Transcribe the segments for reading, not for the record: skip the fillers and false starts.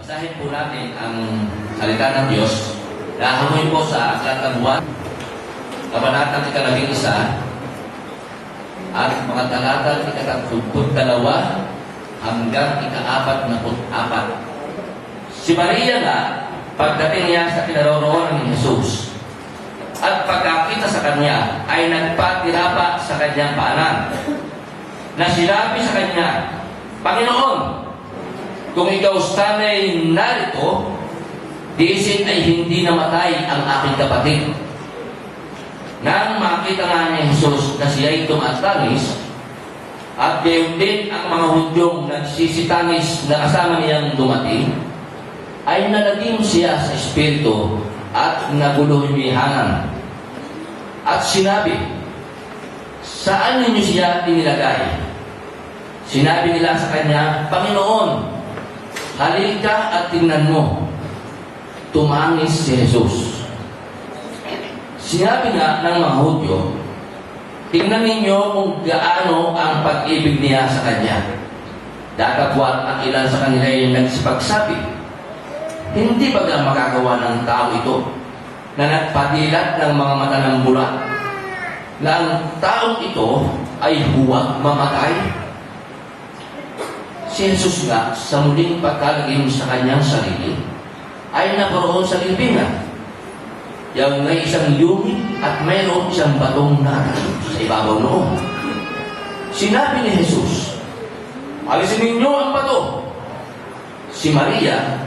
Basahin po natin ang salita ng Diyos na hamuin po sa Aklat ng Juan, Kabanatang 11 at mga talatang 32 hanggang 44. Si Maria nga, pagdating niya sa kinaroroonan ni Jesus, at pagkakita sa kanya, ay nagpatirapa sa kanyang paanan, na sinabi sa kanya, Panginoon, kung ikaw sana'y narito, diisin ay hindi namatay ang aking kapatid. Nang makita nga ni Jesus na siya'y tumatangis, at gayon din ang mga Hudyong nagsisitangis na kasama niyang dumating, ay nalagim siya sa espiritu at naguluhihanan. At sinabi, saan ninyo siya inilagay? Sinabi nila sa kanya, Panginoon, halika at tingnan mo. Tumangis si Jesus. Sinabi nga ng mga Hudyo, tingnan ninyo kung gaano ang pag-ibig niya sa kanya. Datapwat ang ilan sa kanila ay nagsipagsabi, hindi ba nga magagawa ng tao ito na nagpadilat ng mga mata ng bulat na ang taong ito ay huwag mamatay? Si Jesus nga, sa muling pagkalagim sa kanyang sarili, ay naroon sa libingan. Yung may isang yungin at mayroon isang batong natin sa ibabaw noon. Sinabi ni Jesus, alisin ninyo ang bato. Si Maria,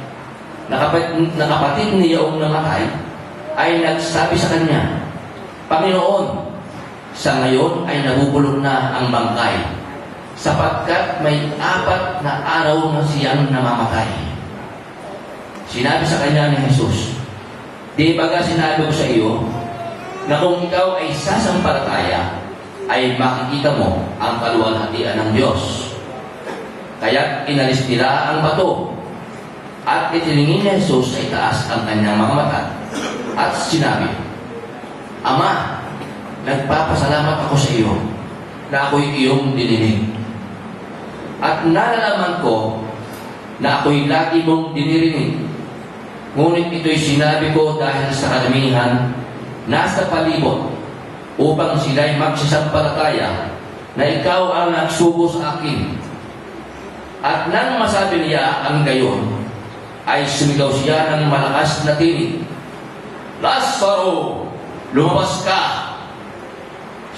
nakapatid niyaong namatay, ay nagsabi sa kanya, Panginoon, sa ngayon ay nabubulong na ang bangkay, sapagkat may 4 na araw na siyang namamatay. Sinabi sa kanya ni Jesus, di baga sinabi ko sa iyo, na kung ikaw ay sasampalataya, ay makikita mo ang kaluwalhatian ng Diyos. Kaya't inalis nila ang bato, at itiningin ni Jesus sa itaas ang kanyang mga mata, at sinabi, Ama, nagpapasalamat ako sa iyo, na ako'y iyong dininig. At nalalaman ko na ako'y lagi mong dinirinig. Ngunit ito'y sinabi ko dahil sa karamihan nasa palibot upang sila'y magsisampalataya na ikaw ang nagsugo sa akin. At nang masabi niya ang gayon, ay sumigaw siya ng malakas na tinig, Lazaro, lumabas ka!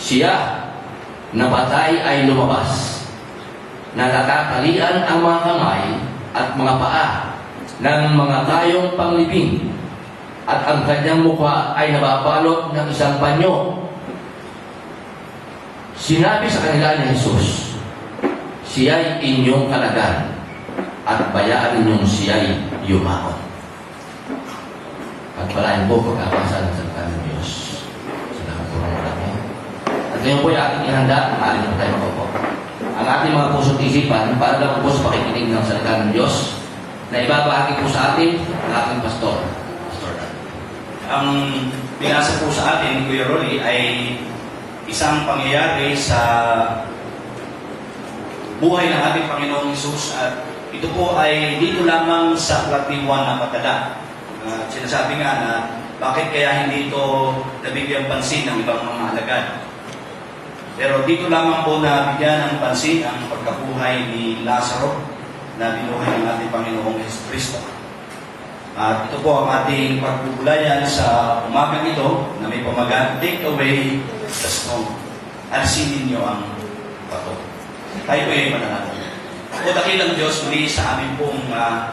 Siya, na patay ay lumabas. Natatalian ang mga kamay at mga paa ng mga tayong panglibing, at ang kanyang mukha ay nababalot ng isang panyo. Sinabi sa kanila ni Jesus, siya'y inyong kalagan, at bayaan ninyong siya'y yumaon. Pagpalain po pagkabasa ng salita ng Diyos. Salamat po ng marami. At ngayon po yung ating ihanda, maaari po tayo makupo. Ang ating mga puso't isipan, para lang po sa pakikinig ng salita ng Diyos, na ibabahagi po sa atin ang ating pastor. Ang binasa po sa atin, Kuya Roy, ay isang pangyayari sa buhay ng ating Panginoong Hesus, at ito po ay dito lamang sa Aklat ni Juan na Patala. Sinasabi nga na bakit kaya hindi ito nabigyan pansin ng ibang mga alagad. Pero dito lamang po na bigyan ng pansin ang pagkabuhay ni Lazaro na binuhay ng ating Panginoong Jesucristo. At ito po ang ating pagbubulayan sa umagang ito na may pamagat, take away the stone. Alisin ninyo ang bato. Tayo po ay mananatili. O dakilang Diyos, muli sa amin pong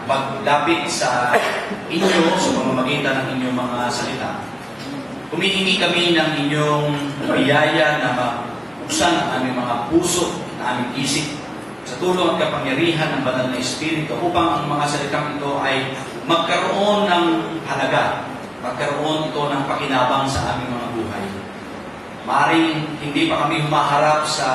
maglapit sa inyo sa pamamagitan ng inyong mga salita. Humihingi kami ng inyong biyaya na mabuksan ang aming mga puso, ang aming isip, sa tulong at kapangyarihan ng Banal na Espiritu upang ang mga salitang ito ay magkaroon ng halaga, magkaroon ito ng pakinabang sa aming mga buhay. Maaring hindi pa kami humaharap sa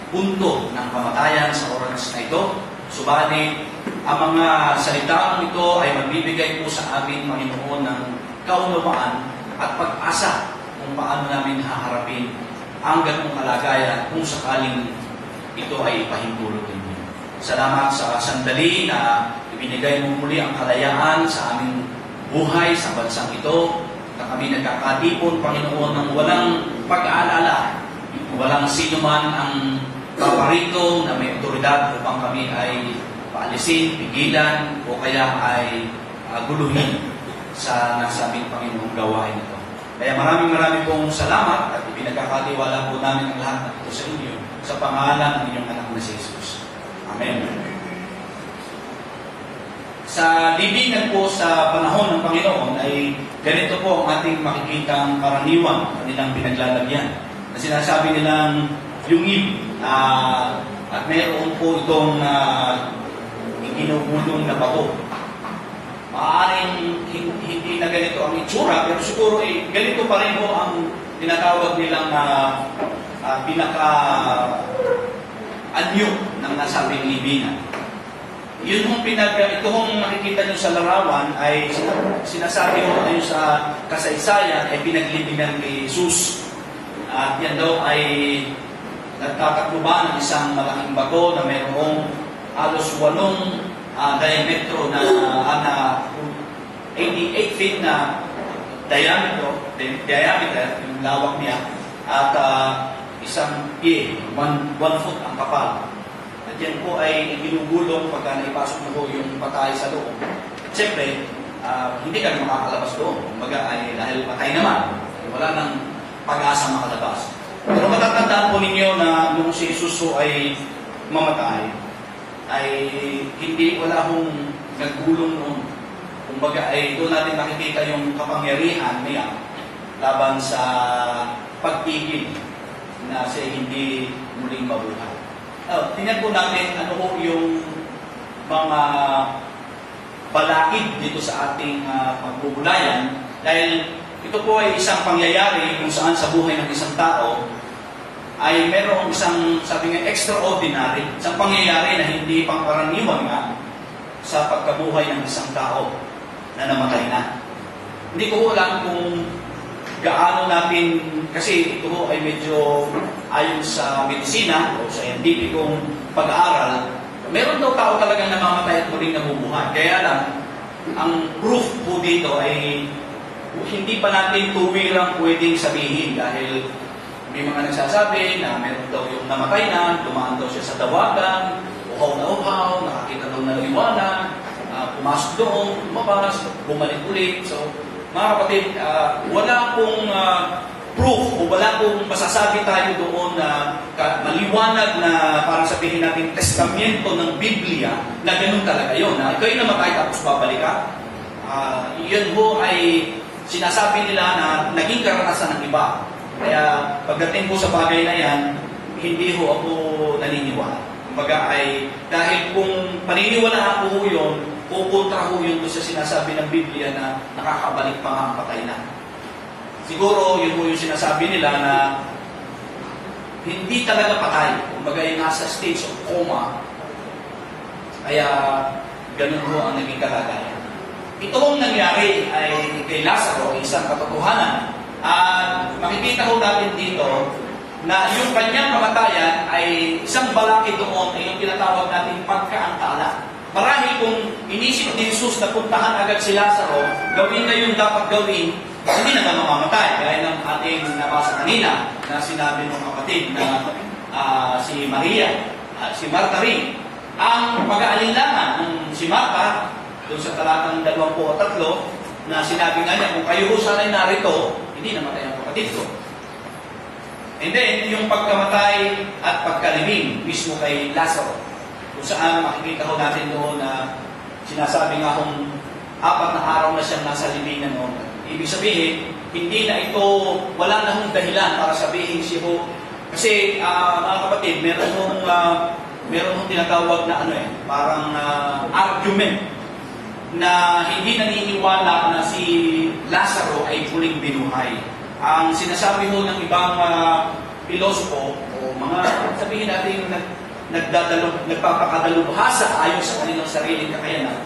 punto ng kamatayan sa oras na ito, subalit ang mga salitang ito ay magbibigay po sa amin, Panginoon, ng kaunawaan at pag-asa kung paano namin haharapin ang ganung kalagayan kung sakaling ito ay pahintulot ninyo. Salamat sa sandali na ibinigay mo muli ang kalayaan sa aming buhay sa bansang ito, na kami nagkakatipon, Panginoon, ng walang pag-aalala. Walang sino man ang paparito na may otoridad upang kami ay paalisin, pigilan, o kaya ay guluhin sa nasabing Panginoong gawain ito. Kaya maraming pong salamat at ipinagkakatiwala po namin ang lahat ng ito sa inyo sa pangalan ng inyong anak na si Jesus. Amen. Sa libingan po sa panahon ng Panginoon ay ganito po ang ating makikitang karaniwan, kanilang pinaglalagyan. Na sinasabi nilang yungib, at mayroon po itong iginugulong na bato. Maaaring hindi na ganito ang itsura, pero siguro ganito pa rin po ang tinatawag nilang pinaka-anyo ng nasabing libingan. Ito hong nakikita nyo sa larawan ay sinasabi mo ayon sa kasaysayan ay pinaglibingan ni Jesus. At yan daw ay nagtatakluban ng isang malaking bato na mayroong halos 8 diametro na 88 feet na diameter, yung lawak niya, at isang pie, 1 foot ang kapal. At yan po ay ginugulong pagka naipasok na po yung patay sa loob. At siyempre, hindi ka makakalabas doon. Kumbaga ay dahil patay naman, wala nang pag-asa makalabas. Pero matatandaan po ninyo na nung si Jesus po ay mamatay, ay hindi wala hong naggulong noon. Kumbaga ay doon natin makikita yung kapangyarihan niya laban sa pagpigil na siya hindi muling mabuhay. Tingnan po natin ano po yung mga balakid dito sa ating pagbubulayan, dahil ito po ay isang pangyayari kung saan sa buhay ng isang tao ay merong isang, sabi nga, extraordinary, isang pangyayari na hindi pangkaraniwan nga sa pagkabuhay ng isang tao na namatay na. Hindi ko alam kung gaano natin, kasi ito ay medyo ayon sa medisina o sa scientificong pag-aaral, meron daw tao talagang namamatay at muling nabubuhay. Kaya lang, ang proof po dito ay hindi pa natin tuwirang pwedeng sabihin, dahil may mga nagsasabi na meron daw yung namatay na, dumaan daw siya sa dawagan, uhaw na uhaw, nakakita daw ng liwanag, pumasok doon, lumabas, bumalik ulit. So, mga kapatid, wala pong proof o wala pong masasabi tayo doon na maliwanag na parang sabihin natin testamento ng Biblia na ganun talaga yun. Na ikaw yung namatay tapos babalik ka. Yun ho ay sinasabi nila na naging karanasan ng iba. Kaya pagdating po sa bagay na yan, hindi ho ako naniniwala. Kumbaga ay, dahil kung paniniwalaan ko yun, pupunta ho yun sa sinasabi ng Biblia na nakakabalik pa nga ang patay na. Siguro yun po yung sinasabi nila na hindi talaga patay. Kumbaga ay nasa stage of coma. Kaya ganun ho ang naging kalagayan. Itong nangyari ay kay Lazaro, isang katotohanan. At makikita ho natin dito na yung kanyang kamatayan ay isang balakid doon ay yung tinatawag natin pagkaantala. Marahil kung inisip ni Jesus na puntahan agad si Lazaro, gawin na yung dapat gawin, hindi na mamamatay. Gaya ng ating nabasa kanina na sinabi ng kapatid na si Maria at si Martha rin. Ang pag-aalinlangan ng si Martha, doon sa talatang 23, na sinabi nga niya, kung kayo ho sana'y narito, hindi namatay ang kapatid ko. And then, yung pagkamatay at pagkalibing mismo kay Lazaro, kung saan makikita ho natin doon na sinasabi nga kung 4 na araw na siyang nasa libingan noon. Ibig sabihin, hindi na ito, wala na hong dahilan para sabihin siya ho. Kasi, mga kapatid, meron hong tinatawag na parang argument na hindi naniniwala na si Lazaro ay muling binuhay. Ang sinasabi ho ng ibang pilosopo o mga sabihin natin nagpapakadalubhasa ayon sa kanilang sariling kakayanan,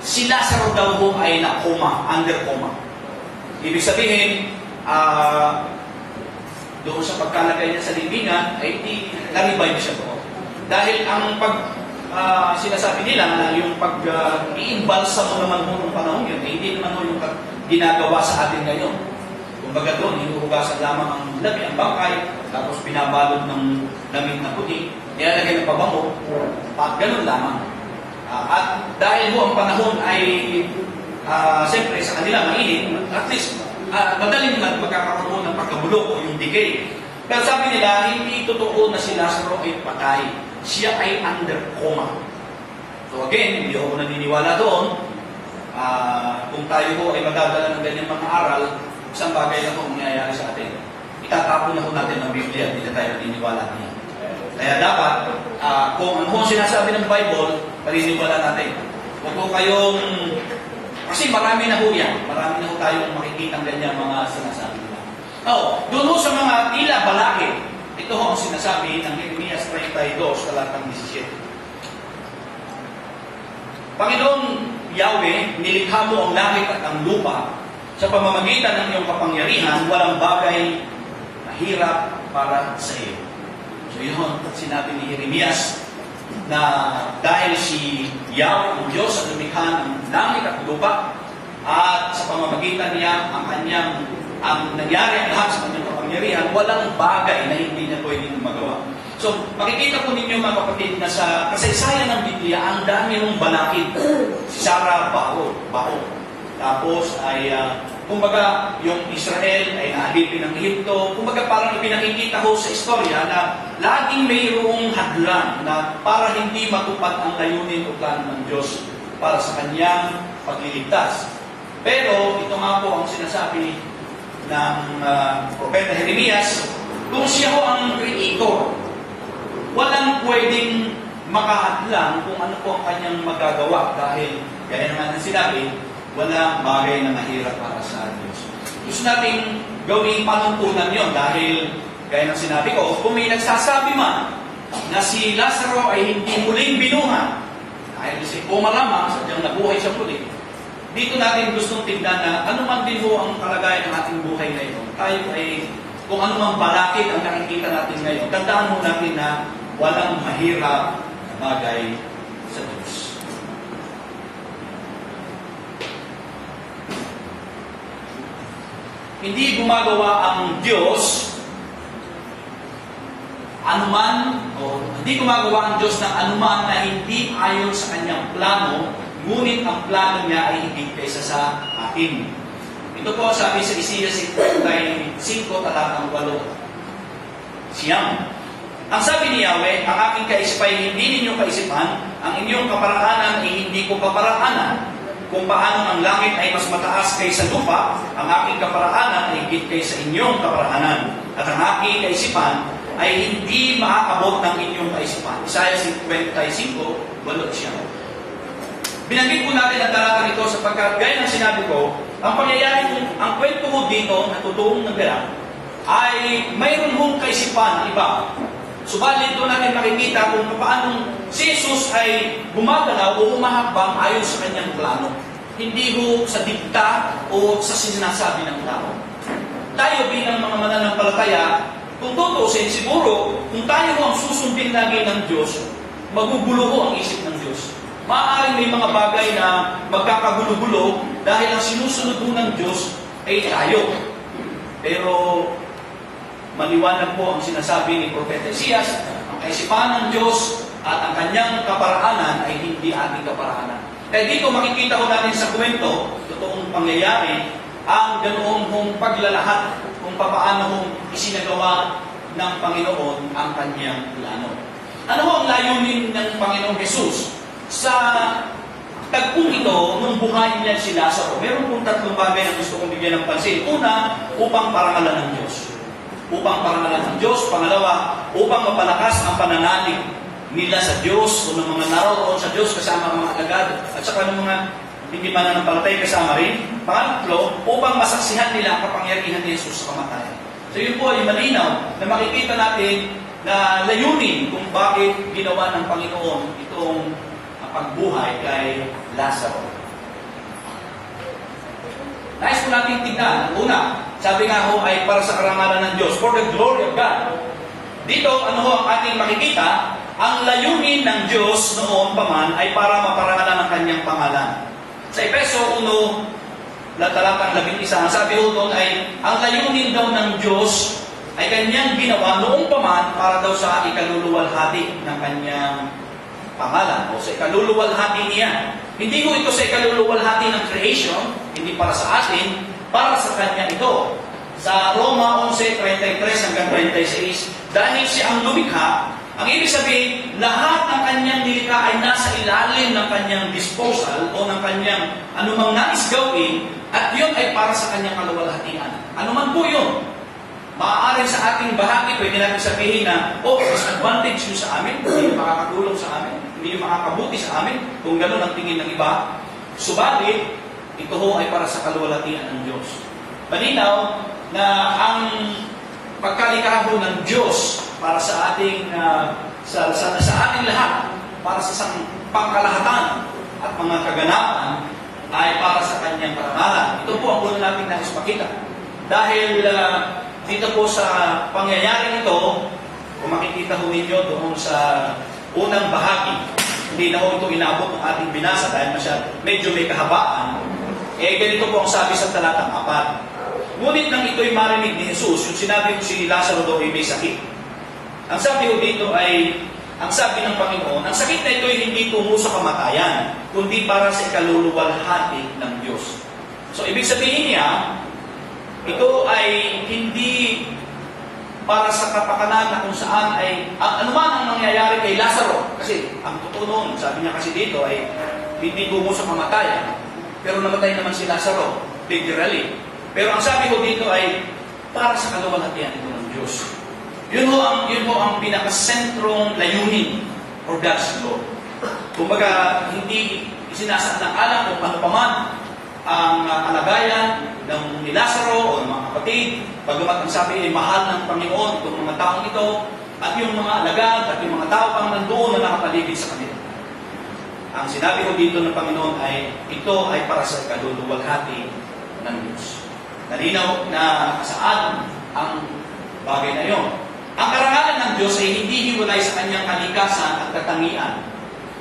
si Lazaro daw ho ay na-coma, under coma. Ibig sabihin, doon sa pagkalagay niya sa libingan, ay di na-revive siya doon. Dahil ang sinasabi nila na yung pag-iimbalsa mo naman mo ng panahon yun, hindi naman mo yung ginagawa sa atin ngayon. Kumbaga doon, hinuhugasan lamang ang labi, ang bangkay, tapos binabalot ng damit na puti, nilalagay ng pabango, at ganun lamang. At dahil ho ang panahon ay siyempre sa kanila mainit, at least madaling magkakaroon ng pagkabulok o yung decay. Pero sabi nila, hindi totoo na si Lazaro ay patay. Siya ay under coma. So again, hindi ako naniniwala doon. Kung tayo po ay madadala ng ganyan mga aral, isang bagay lang po mangyayari sa atin. Itatapon na po natin ang Biblia, hindi na tayo naniniwala niya. Kaya dapat, kung ano ang sinasabi ng Bible, paniniwala natin. Huwag po kayong... Kasi marami na po yan. Marami na po tayong makikita ng ganyan mga sinasabi nila. Doon ho sa mga tila balakid, ito ho ang sinasabi ng Jeremias 32, talatang 17. Panginoon Yahweh, nilikha mo ang langit at ang lupa. Sa pamamagitan ng iyong kapangyarihan, walang bagay na hirap para sa iyo. So yun ang sinabi ni Jeremias na dahil si Yahweh, ang Diyos, ang lumikha ng langit at lupa, at sa pamamagitan niya, ang nangyari ang lahat sa kanyang kapangyarihan, walang bagay na hindi niya pwedeng magawa. So, makikita po ninyo mga kapatid na sa kasaysayan ng Biblia, ang dami ng balakid. Si Sarah, bao. Tapos ay, kumbaga, yung Israel ay naalipin ng Egypto. Kumbaga, parang ipinakikita ko sa istorya na laging mayroong hadlang na para hindi matupad ang layunin o plano ng Diyos para sa kanyang pagliligtas. Pero, ito nga po ang sinasabi ng Propeta Jeremias, kung siya ho ang creator, walang pwedeng makahadlang kung ano po ang kanyang magagawa dahil, gaya naman ang sinabi, walang bagay na mahirap para sa Diyos. Gusto natin gawing panuntunan yon dahil, gaya ng sinabi ko, kung may nagsasabi man na si Lazaro ay hindi muling binuhay, dahil si Puma lamang, sadyang nabuhay siya muli, dito natin gustong tignan na ano man din ho ang kalagayan ng ating buhay ngayon. Tayo ay, kung ano man balakid ang nakikita natin ngayon, tandaan mo natin na walang mahirap na bagay sa Diyos. Hindi gumagawa ang Diyos anuman, o hindi gumagawa ang Diyos ng anuman na hindi ayon sa kanyang plano, ngunit ang plano niya ay higit kaysa sa atin. Ito po sabi sa Isaiah 55, talatang 8. Siyam. Ang sabi ni Yahweh, ang aking kaisipan ay hindi ninyo kaisipan, ang inyong kaparaanan ay hindi ko kaparaanan. Kung paano ang langit ay mas mataas kaysa lupa, ang aking kaparaanan ay higit kaysa inyong kaparaanan. At ang aking kaisipan ay hindi maaabot ng inyong kaisipan. Isaiah 55, 8. Binanggit po natin ang talata nito sapagkat gaya ng sinabi ko, ang pangyayari kung ang kwento mo dito na totoong naganap ay mayroon mong kaisipan ng iba. Subalit doon natin makikita kung paano si Jesus ay gumagalaw o humahakbang ayon sa kanyang plano. Hindi ho sa dikta o sa sinasabi ng tao. Tayo bilang mga mananampalataya, kung tutusin siguro, kung tayo ho ang susundin lagi ng Diyos, magugulo ho ang isip ng Diyos. Maaaring may mga bagay na magkakagulo-gulo dahil ang sinusunod po ng Diyos ay tayo. Pero maliwanag po ang sinasabi ni Propeta Isaias, ang kaisipan ng Diyos at ang kanyang kaparaanan ay hindi ating kaparaanan. Kaya dito makikita ko natin sa kwento, totoong pangyayari, ang ganoong kung paglalahat kung paano kung isinagawa ng Panginoon ang kanyang plano. Ano ho ang layunin ng Panginoong Jesus? Sa tagpong ito, nung buhay niya si Lazaro, meron pong tatlong bagay na gusto kong bigyan ng pansin. Una, upang parangalan ng Diyos. Upang parangalan ng Diyos. Pangalawa, upang mapalakas ang pananalig nila sa Diyos o ng mga naroon sa Diyos kasama ang mga alagad at saka ng mga hindi mananampalatay kasama rin. Pangatlo, upang masaksihan nila ang kapangyarihan ni Jesus sa kamatayan. So yun po ay malinaw na makikita natin na layunin kung bakit ginawa ng Panginoon itong pagbuhay kay Lazaro. Nais po natin tignan. Una, sabi nga ho ay para sa karangalan ng Diyos, for the glory of God. Dito, ano ho ang ating makikita? ang layunin ng Diyos noon pa man ay para maparangalan ang kanyang pangalan. Sa Efeso 1, talatang 11, ang sabi ho doon ay, ang layunin daw ng Diyos ay kanyang ginawa noong pa man para daw sa ikaluluwalhati ng kanyang pangalan o sa ikaluluwalhati niya. Hindi ko ito sa ikaluluwalhati ng creation, hindi para sa atin, para sa kanya ito. Sa Roma 11:33 hanggang 36, dahil siya ang lumikha, ang ibig sabihin, lahat ng kanyang nilikha ay nasa ilalim ng kanyang disposal o ng kanyang anumang nais gawin, at yun ay para sa kanyang kaluwalhatian. Ano man po yun? Maaaring sa ating bahagi, pwede natin sabihin na, disadvantage yun sa amin, hindi yung makakatulong sa amin, hindi yung makakabuti sa amin, kung gano'n ang tingin ng iba. Subalit, ito ho ay para sa kaluwalhatian ng Diyos. Malinaw na ang pagkalikha ho ng Diyos para sa ating sa ating lahat, para sa isang pangkalahatan at mga kaganapan, ay para sa kanyang parangalan. Ito po ang una natin nais makita. Dahil dito po sa pangyayari ito, kung makikita ho ninyo doon sa unang bahagi, hindi na ho ito inaabot ng ating binasa dahil medyo may kahabaan. Ganito po ang sabi sa talatang 4. Ngunit nang ito'y marinig ni Jesus, yung sinabi ko si Lazaro daw ay may sakit. Ang sabi ko dito ay, ang sabi ng Panginoon, ang sakit na ito ay hindi tungo sa kamatayan, kundi para sa ikaluluwalhati ng Diyos. So, ibig sabihin niya, ito ay hindi para sa kapakanan na kung saan ay, anuman ang nangyayari kay Lazaro. Kasi, ang totoo noon, sabi niya kasi dito ay, hindi tungo sa kamatayan, pero namatay naman si Lazaro, literally. Pero ang sabi ko dito ay para sa kaluwalhatian ito ng Diyos. Yun ho ang pinakasentrong layunin or God's law. Kumbaga, hindi isinasaad ng alam kung ano pa man ang kalagayan ng ni Lazaro o ng mga kapatid. Bagamat ang sabi ay mahal ng Panginoon itong mga taong ito at yung mga alagad at yung mga tao pang nandoon na nakapaligid sa kanila. Ang sinabi ko dito ng Panginoon ay ito ay para sa kaluluwalhati ng Diyos. Nalinaw na nakasaad ang bagay na iyon. Ang karangalan ng Diyos ay hindi hiwalay sa kanyang kalikasan at katangian.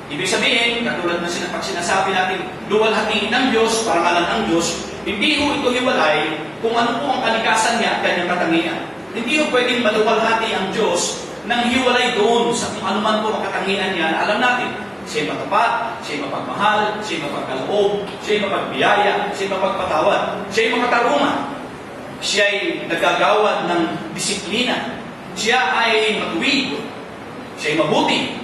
Ibig sabihin, katulad na pag sinasabi natin, luwalhati ng Diyos, karangalan ng Diyos, hindi ho ito hiwalay kung ano po ang kalikasan niya at kanyang katangian. Hindi ho pwedeng maluwalhati ang Diyos nang hiwalay doon sa kung ano man po ang katangian niya na alam natin. Siya'y matapat, siya'y mapagmahal, siya'y mapagkaloob, siya'y mapagbiyaya, siya'y mapagpatawad, siya'y makatarungan, siya'y nagagawad ng disiplina, siya ay matuwid, siya'y mabuti.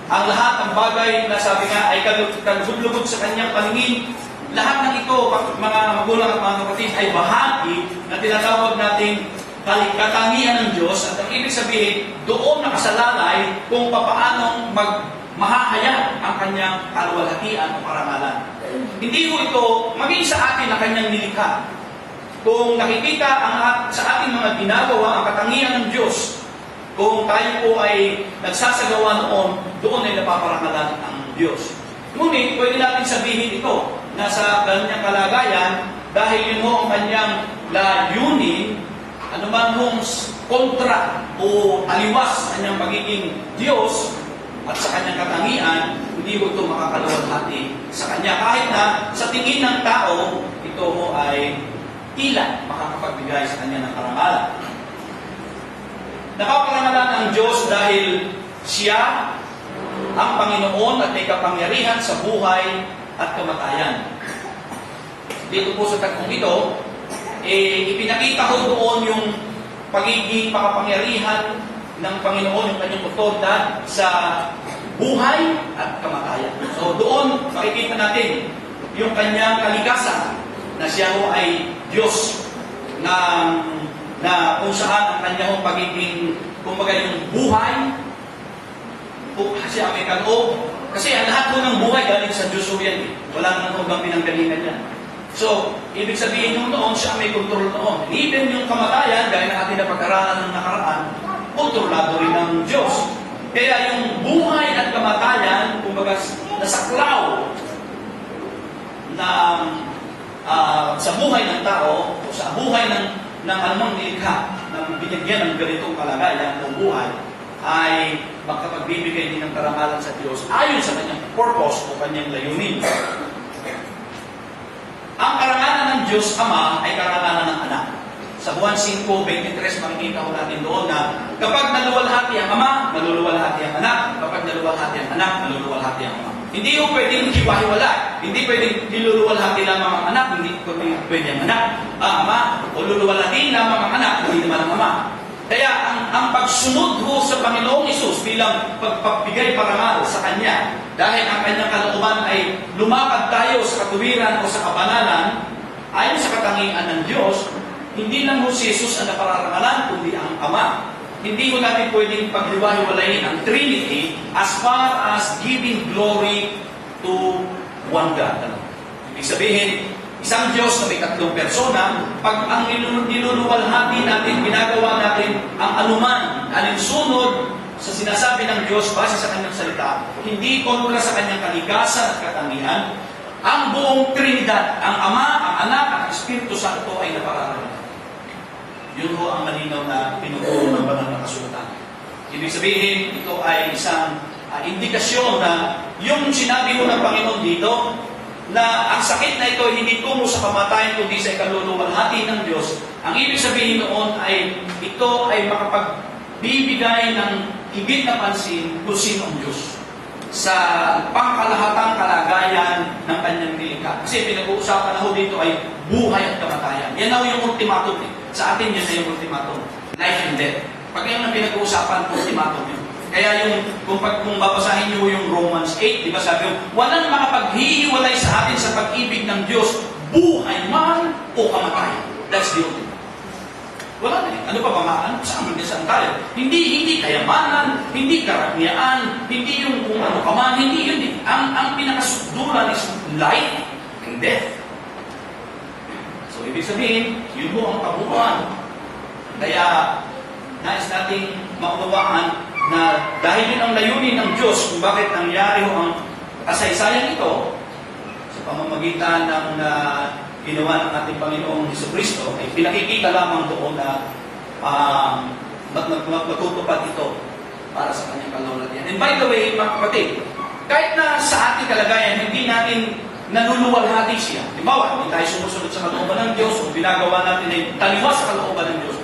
Ang lahat ng bagay na sabi nga ay kalugod-lugod sa kanyang paningin, lahat ng ito, mga magulang at mga kapatid, ay bahagi na tinatawag natin katangian ng Diyos at ang ibig sabihin, doon nakasalalay kung papaanong mahahayag ang kanyang kaluwalhatian o karangalan. Hindi ko ito, maging sa atin na kanyang nilikha. Kung nakikita sa ating mga ginagawa ang katangian ng Diyos, kung tayo po ay nagsasagawa noon, doon ay napaparangalan ang Diyos. Ngunit, pwede natin sabihin ito, na sa kanyang kalagayan, dahil yun ho ang kanyang layunin, anuman hong kontra o aliwas sa kanyang pagiging Diyos, at sa kanyang katangian, hindi mo ito makakaluwalhati sa kanya. Kahit na sa tingin ng tao, ito ay tila makakapagbigay sa kanya ng karangalan. Napaparangalan ang Diyos dahil siya ang Panginoon at may kapangyarihan sa buhay at kamatayan. Dito po sa tatlong ito, ipinakita ko doon yung pagiging makapangyarihan ng Panginoon, yung kanyang otoridad sa buhay at kamatayan. So doon, makikita natin yung kanyang kalikasan na siya ho ay Diyos na kung saan ang kanyang pagiging, kumbaga yung buhay, siya may kaloob. Kasi ang lahat po ng buhay galing sa Diyos ho yan. Wala naman hanggang pinanggalingan yan. So, ibig sabihin nung noon, siya may kontrol noon. Even yung kamatayan, gaya ng ating napag-aralan ng nakaraan, kontrolado rin ng Diyos. Kaya yung buhay at kamatayan, kumbaga nasaklaw na sa buhay ng tao o sa buhay ng anumang nilikha na binigyan ng ganitong kalagayan o buhay, ay makapagbibigay din ng karangalan sa Diyos ayon sa kanyang purpose o kanyang layunin. Ang karangalan ng Diyos Ama ay karangalan ng Anak. Sa Juan 5:23, makikita ko natin doon na kapag naluwalhati ang Ama, naluluwalhati ang Anak. Kapag naluwalhati ang Anak, naluluwalhati ang Ama. Hindi yung pwedeng hiwa-hiwala. Hindi pwedeng niluluwalhati lamang ang Anak, hindi pwedeng ang Anak, ang Ama, o luluwalhati lamang ang Anak, hindi naman ang Ama. Kaya ang pagsunod ho sa Panginoong Hesus bilang pagpagbigay parangal sa Kanya, dahil ang Kanyang kalooban ay lumakad tayo sa katuwiran o sa kabanalan, ayon sa katangian ng Diyos, hindi lang ho si Jesus ang napararangalan, kundi ang Ama. Hindi ko natin pwedeng paghiwa-hiwalayin ang Trinity as far as giving glory to one God. Ibig sabihin, isang Diyos na may tatlong persona, pag ang niluluwalhati natin, ginagawa natin ang anuman, alinsunod sa sinasabi ng Diyos base sa kanyang salita, hindi kontra sa kanyang kalikasan at katangian, ang buong Trinidad, ang Ama, ang Anak, at ang Espiritu Santo ay napararangalan. Yun ho ang malinaw na pinuturo ng banal na kasulatan. Ibig sabihin, ito ay isang indikasyon na yung sinabi ho ng Panginoon dito, na ang sakit na ito hindi tungo sa kamatayan kundi sa ikaluluwalhati ng Diyos. Ang ibig sabihin noon ay ito ay makapagbibigay ng higit na pansin kung sino ang Diyos sa pangkalahatang kalagayan ng kanyang nilikha. Kasi pinag-uusapan na ho dito ay buhay at kamatayan. Yan na yung ultimatum. Sa atin yan na yung ultimatum. Life and death. Pag yan ang pinag-uusapan, ultimatum yun. Kaya kung babasahin niyo yung Romans 8, di ba sabi yung, walang makapaghihiwalay sa atin sa pag-ibig ng Diyos, buhay man o kamatayan. That's the ultimate. Wala na yun. Ano pa ba maan? Saan saan tayo? Hindi kayamanan, hindi karangyaan, hindi yung kung ano ka man, hindi yun eh. Ang pinakasukdulan is life and death. So, ibig sabihin, yun mo ang kabuuan. Kaya, nais nating maunawaan na dahil yun ang layunin ng Diyos kung bakit nangyari ho ang kasaysayan ito sa pamamagitan ng ginawa ng ating Panginoong Jesucristo, ay pinakikita lamang doon na matutupad ito para sa kanyang kalawalatian. And by the way, mga kapatid, kahit na sa ating kalagayan, hindi natin naluluwalhati siya. Halimbawa, hindi tayo sumusunod sa kalooban ng Diyos o ginagawa natin ay taliwas sa kalooban ng Diyos.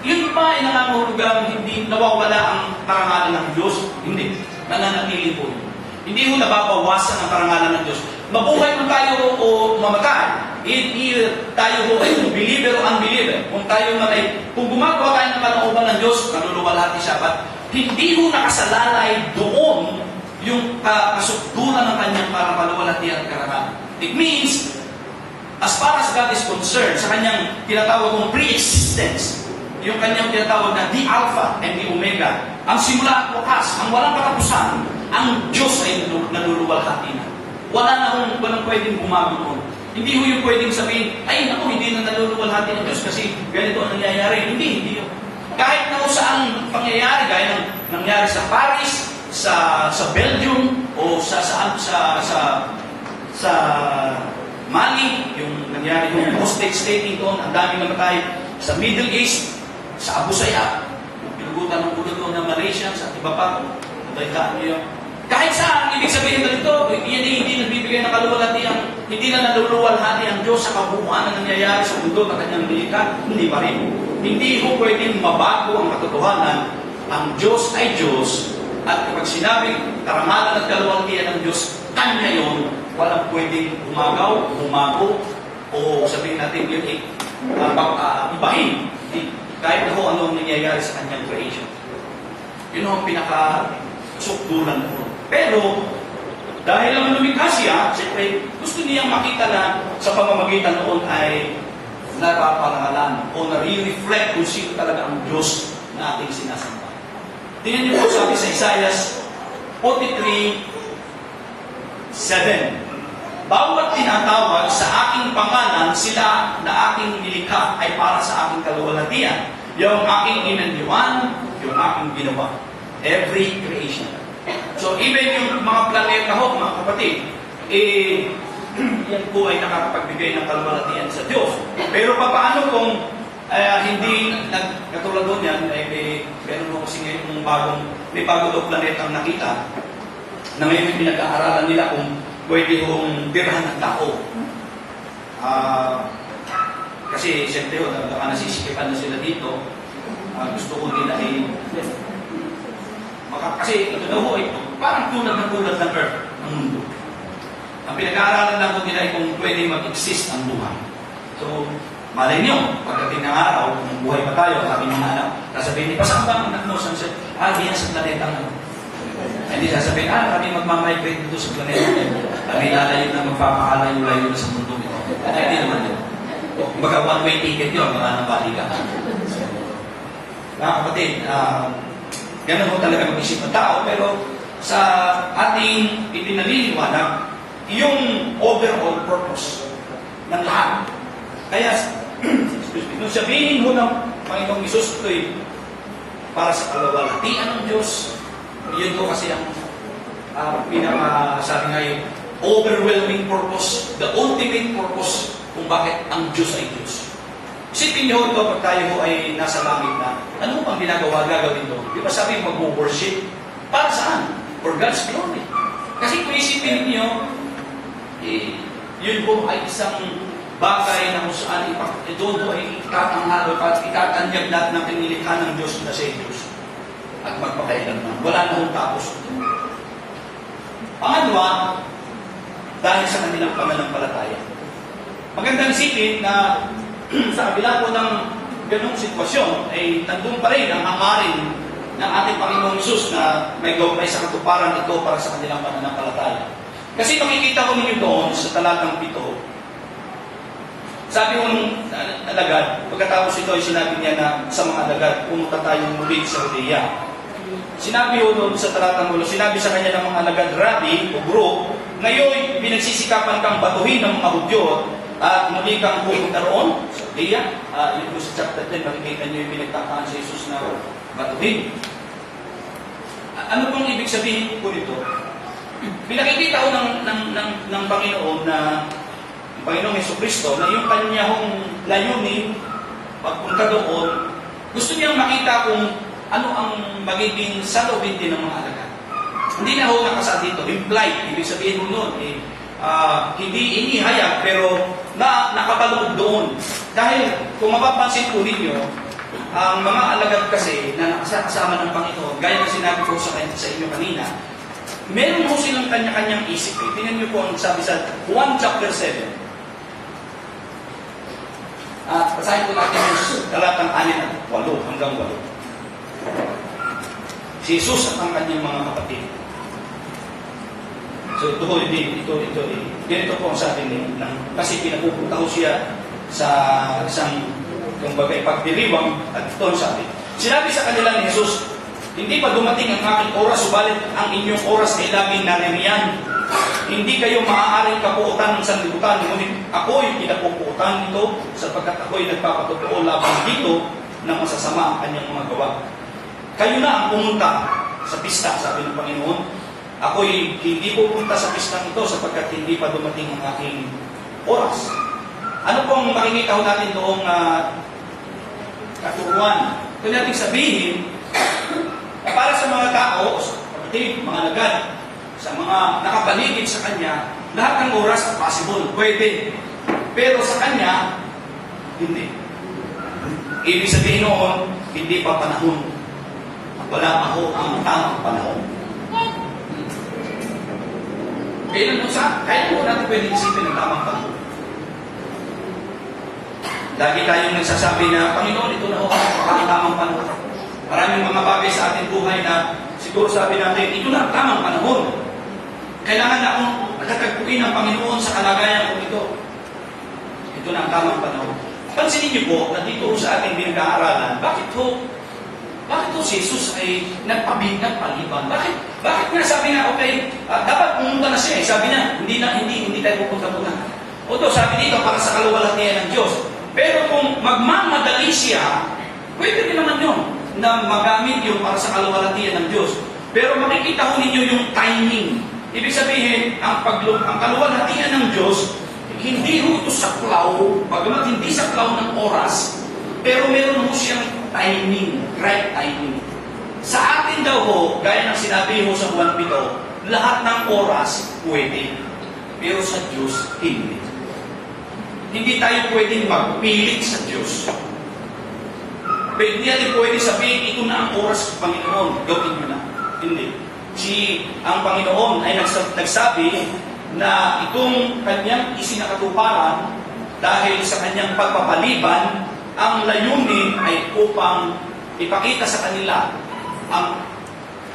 Yun ba ay nangangahulugang hindi nawawala ang karangalan ng Diyos? Hindi. Nananatili po yun. Hindi ho nababawasan ang karangalan ng Diyos. Mabuhay mo tayo o mamatay. Either tayo ho ay believer o unbeliever. Kung tayo man ay, kung gumagawa tayo ng kalooban ng Diyos, naluluwalhati siya. But hindi ho nakasalalay doon yung kasukdulan ng kanyang parang kaluwalhati at karangalan. It means, as far as God is concerned, sa kanyang tinatawag kong pre-existence, yung kanyang tinatawag na the Alpha and the Omega, ang simula at wakas, ang walang katapusan, ang Diyos ay naluluwalhati na. Walang pwedeng bumago noon. Hindi ho yung pwedeng sabihin, ay naku, hindi na naluluwalhati ng Diyos kasi ganito ang nangyayari. Hindi yun. Kahit na saan pangyayari, gaya ng nangyari sa Paris, sa Belgium, o sa Mali, yung nangyari yung hostage taking doon, ang daming namatay sa Middle East, sa Abu Sayyaf, pinugutan ng ulo doon ng Malaysians at iba pa, nabalitaan niyo yun. Kahit saan, ibig sabihin na ito, yan ay hindi nagbibigay ng kaluwalhati, hindi na naluluwalhati ang Diyos sa kabuuan na nangyayari sa mundo na kanyang nilikha, hindi pa rin. Hindi ho pwedeng mabago ang katotohanan, ang Diyos ay Diyos, at kapag sinabing karangalan at kaluwalhatian ng Diyos, kanya yun, walang pwedeng umago, o sabihin natin yun ay ibahin. Kahit na ho ano nangyayari sa kanyang creation. Yun ang pinaka-sukdulan po. Pero, dahil ang lumikha siya, siyempre, gusto niyang makita na sa pamamagitan noon ay napaparangalan o nare-reflect kung sino talaga ang Diyos na ating sinasamba. Tingnan niyo po sabi sa Isaiah 43:7. Bawat tinatawag sa aking pangalan, sila na aking nilikha ay para sa aking kaluwalhatian. Yung aking inanyuan, yung aking ginawa. Every creation. So even yung mga planeta ho, mga kapatid, yan po ay nakakapagbigay ng kaluwalhatian sa Diyos. Pero paano kung Hindi, katulad doon yan, meron mo kasi ngayon may bago daw planetang nakita na ngayon pinag-aaralan nila kung pwede kong tirahan ng tao. Kasi siyempre, baka nasisikipan na sila dito. Gusto ko nila kasi ito daw ito, parang tulad ng Earth, ng mundo. Ang pinag-aaralan lang ko nila ay kung pwede mag-exist ang buhay. So, malay niyo, pagdating ng araw, kung buhay pa tayo, sabi mga anak, sasabihin, saan ba ang anak mo? Diyan sa planeta nga. Hindi sasabihin, kami magmamigrate dito sa planeta. Kami lalayo na magpapakalayo-layo na sa mundo ito. Hindi naman yun. Baga one-way ticket yun, mga nabalikan. Mga kapatid, ganun mo talaga mag-isip ng tao, pero sa ating ipinaliliwanag, yung overall purpose ng lahat. Kaya, nung sabihin mo ng Panginoong Isus ito'y para sa kalawalhatian ng Diyos, yun po kasi ang sabi ngayon, overwhelming purpose, the ultimate purpose kung bakit ang Diyos ay Diyos. Isipin niyo ito pag tayo mo ay nasa langit na, ano mo pang gagawin ito? Di ba sabi mag-worship? Para saan? For God's glory. Kasi kung isipin niyo, yun po ay isang bagay na kung saan ito ay itatanghal at itatanyag lahat ng pinilikha ng Diyos na sa Diyos at magpakailanman. Wala na hong tapos. Pangalawa, dahil sa kanilang pananampalataya. Magandang isipin na sa kabila po ng ganung sitwasyon ay nandun pa rin ang hangarin ng ating Panginoong Isus na may gawin sa katuparan ito para sa kanilang pananampalataya. Kasi makikita ko ninyo doon sa talatang 7, sabi ko nung alagad, pagkatapos ito ay sinabi niya na sa mga alagad, pumunta tayong muli sa Judea. Sinabi ko doon sa talatang 8, sinabi sa kanya ng mga alagad, Rabbi o Guro, ngayon pinagsisikapan kang batuhin ng mga Hudyo at muli kang pumunta roon sa Judea. Yun po sa chapter 10, makikita niyo yung pinagtakaan sa Jesus na batuhin. Ano pong ibig sabihin po nito? Pinakikita ko ng Panginoon na Panginoong Jesucristo na yung kanyang layunin pagpunta doon, gusto niyang makita kung ano ang magiging salubin din ng mga alagad. Hindi na ho nakasa dito, implied, ibig sabihin mo noon, hindi inihayag pero nakapaloob doon. Dahil kung mapapansin po ninyo, ang mga alagad kasi na nakasama ng Panginoon, gaya na sinabi ko sa inyo kanina, meron mo silang kanya-kanyang isip. Tingnan niyo po ang sabi sa 1 chapter 7. At basahin ko natin yung talatang 6 at 8 hanggang 8. Si Jesus at ang kanyang mga kapatid. So ganito po ang sabi niya, kasi pinapupunta ko siya sa isang pagdiriwang at ito ang sabi. Sinabi sa kanila ni Jesus, hindi pa dumating ang aking oras, subalit ang inyong oras ay laging naririyan. Hindi kayo maaaring kapuutan ng sanlibutan, ngunit ako'y kinapupuutan nito sapagkat ako'y nagpapatotoo laban dito na masasama ang kanyang mga gawa. Kayo na ang pumunta sa pista, sabi ng Panginoon. Ako'y hindi pupunta sa pista ito sapagkat hindi pa dumating ang aking oras. Ano pong makikita natin doong katuruan? Kung natin sabihin, para sa mga tao, kapatid, mga alagad, sa mga nakapaligid sa Kanya, lahat ng oras possible, pwede. Pero sa Kanya, hindi. Ibig sabihin noon, hindi pa panahon. Wala pa ho ang tamang panahon. Kaya po natin pwede isipin ng tamang panahon. Lagi tayong nagsasabi na, Panginoon, ito na ho ang tamang panahon. Maraming mga bagay sa ating buhay na siguro sabi natin, ito na ang tamang panahon. Kailangan na akong nakatagpuin ng Panginoon sa kalagayan ko ito. Ito na ang tamang panahon. Pansinin niyo po na dito sa ating pinag-aaralan, bakit si Jesus ay nagpaliban? Bakit nga sabi nga, okay, dapat pumunta na siya. Sabi niya, hindi tayo pupunta muna. Oto, sabi dito, para sa kaluwalhatian ng Diyos. Pero kung magmamadali siya, pwede din naman yun na magamit yung para sa kaluwalhatian ng Diyos. Pero makikita ho ninyo yung timing. Ibig sabihin, ang kaluwalhatian ng Diyos, hindi ho ito saklaw, pagamat hindi saklaw ng oras, Pero meron ho siyang timing, right timing. Sa atin daw ho, gaya ng sinabi ho sa Juan 7, lahat ng oras pwede. Pero sa Diyos, hindi. Hindi tayo pwedeng magpilit sa Diyos. Hindi natin pwede sabihin, ito na ang oras ng Panginoon, gawin nyo na. Hindi. Ang Panginoon ay nagsabi na itong kanyang isinakatuparan dahil sa kanyang pagpapaliban, ang layunin ay upang ipakita sa kanila ang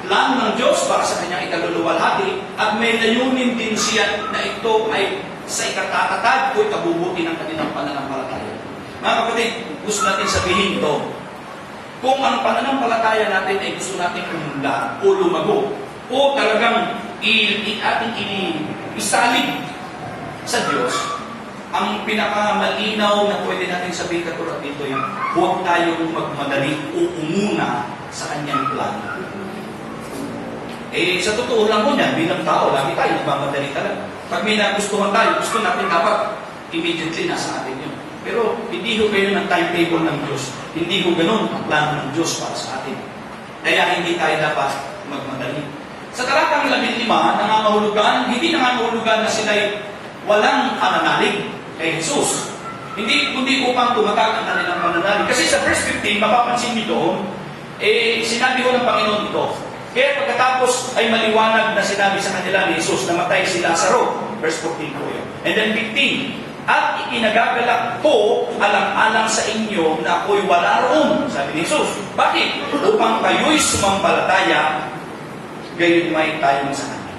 plano ng Diyos para sa kanyang ikaluluwalhati at may layunin din siya na ito ay sa ikatatatag o ikabubuti ng kanilang pananampalataya. Mga kapatid, gusto natin sabihin ito. Kung ang pananampalataya natin ay gusto natin umunlad o lumago o talagang ating isalig sa Diyos, ang pinakamalinaw na pwede natin sabihin katulad dito yung huwag tayong magmadali o umuna sa kanyang plano. Sa totoo lang po niyan, bilang tao, lagi tayo nagmamadali talaga. Pag may nagustuhan tayo, gusto natin dapat immediately nasa atin yun. Pero hindi ho kayo ng timetable ng Diyos. Hindi ho ganun ang plano ng Diyos para sa atin. Kaya hindi tayo dapat magmadali. Sa talatang 15, hindi nangangahulugan na sila'y walang pananalig kay Jesus. Hindi kundi upang tumatag ang kanilang pananalig. Kasi sa verse 15, mapapansin niyo doon, sinabi ko ng Panginoon ito. Kaya pagkatapos ay maliwanag na sinabi sa kanila ni Jesus, namatay si Lazaro. Verse 14 po yun. And then 15, at ikinagagalak ko alang-alang sa inyo na ako'y wala roon, sabi ni Jesus. Bakit? Upang kayo'y sumampalataya, gayon may tayo sa kanya.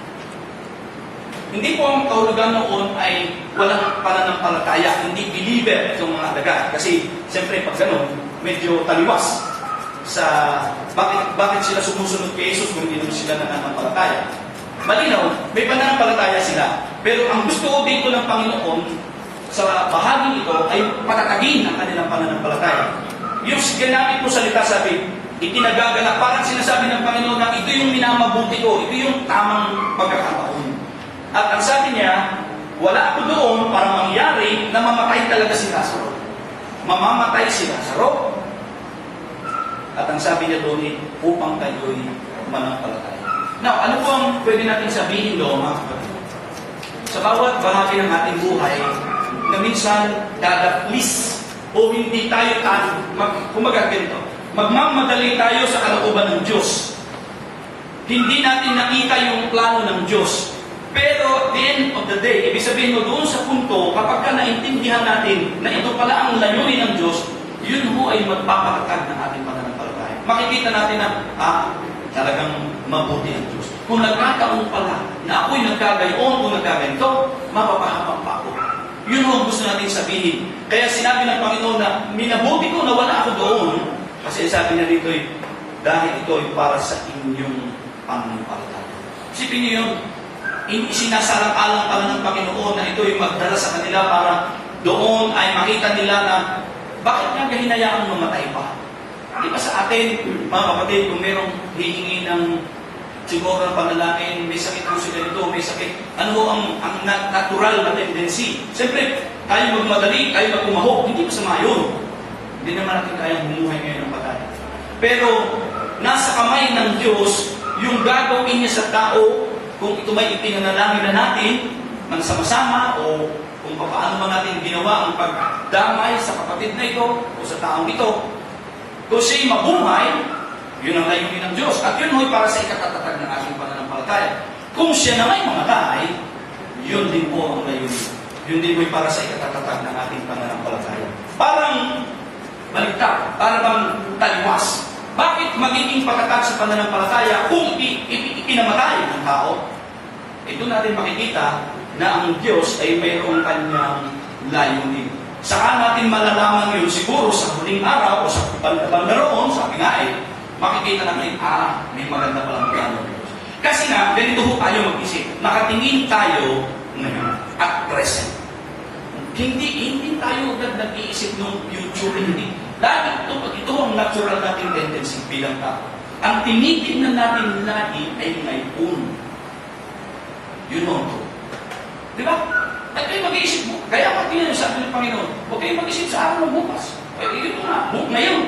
Hindi po ang kahulugan noon ay walang pananampalataya, hindi believer itong mga alagad. Kasi, siyempre, pag gano'n, medyo taliwas sa bakit sila sumusunod kay Jesus kung hindi sila nananampalataya. Malinaw, may pananampalataya sila. Pero ang gusto ko dito ng Panginoon sa bahaging ito ay patatagin ang kanilang pananampalataya. Yung ginamit mo salita, sabi, itinagagalak, parang sinasabi ng Panginoon na ito yung minamabuti ko, ito yung tamang pagkakataon. At ang sabi niya, wala ako doon para mangyari na mamatay talaga si Lazaro. Mamamatay si Lazaro. At ang sabi niya doon, upang kayo'y manampalataya. Now, ano po ang pwede natin sabihin doon, mga kapatid? Sa bawat bahagi ng ating buhay, na minsan dadaplis o hindi tayo kumaga ganito, magmamadali tayo sa kalooban ng Diyos. Hindi natin nakita yung plano ng Diyos. Pero at the end of the day, ibig sabihin mo doon sa punto, kapag ka naintindihan natin na ito pala ang layunin ng Diyos, yun ho ay magpapatatag ng ating pananampalataya. Makikita natin na, talagang mabuti ang Diyos. Kung nagkataon pala na ako'y nagkagayon o nagkaganito, mapapahamak pa ako. Yun ho ang gusto natin sabihin. Kaya sinabi ng Panginoon na minabuti ko na wala ako doon. Kasi sabi niya dito, dahil ito ay para sa inyong pananampalataya. Isipin niyo yun, sinasalang-alang pala ng Panginoon na ito ay magdala sa kanila para doon ay makita nila na bakit nga hinayaan mamatay pa? Di ba sa atin, mga kapatid, kung merong hihingi ng siguro ng panalangin, may sakit mo sila dito, may sakit. Ano ho ang natural na tendency? Siyempre, tayo magmadali, tayo magkumahok, hindi masama yun. Hindi naman natin kayang bumuhay ngayon ng patay. Pero, nasa kamay ng Diyos, yung gagawin niya sa tao, kung ito may ipinanalangin na natin, ng sama-sama, o kung paano man natin ginawa ang pagdamay sa kapatid na ito, o sa taong ito, kung siya'y mabuhay, yun ang layunin ng Diyos. At yun ho'y para sa ikatatatag ng ating pananampalataya. Kung siya na may mamatay, yun din po ang layunin. Yun din ho'y para sa ikatatatag ng ating pananampalataya. Parang baligtad, parang taliwas. Bakit magiging patatag sa pananampalataya kung ipinamatay ng tao? Ito natin makikita na ang Diyos ay mayroong kanyang layunin. Saka natin malalaman yun siguro sa huling araw o sa bandaroon, sabi nga makikita natin, may maganda palang plano. Kasi nga, ganito ho tayo mag-isip. Nakatingin tayo ngayon at present. Hindi tayo nag-iisip ng future, hindi. Dahil ito ang natural nating tendency bilang tao. Ang tinitingnan natin lagi ay ngayon. Yun mo. Di ba? At kayo mag-iisip mo. Kaya pag yun sabi ng Panginoon, huwag kayo mag-isip sa araw ng bukas. Ito nga, book na yun.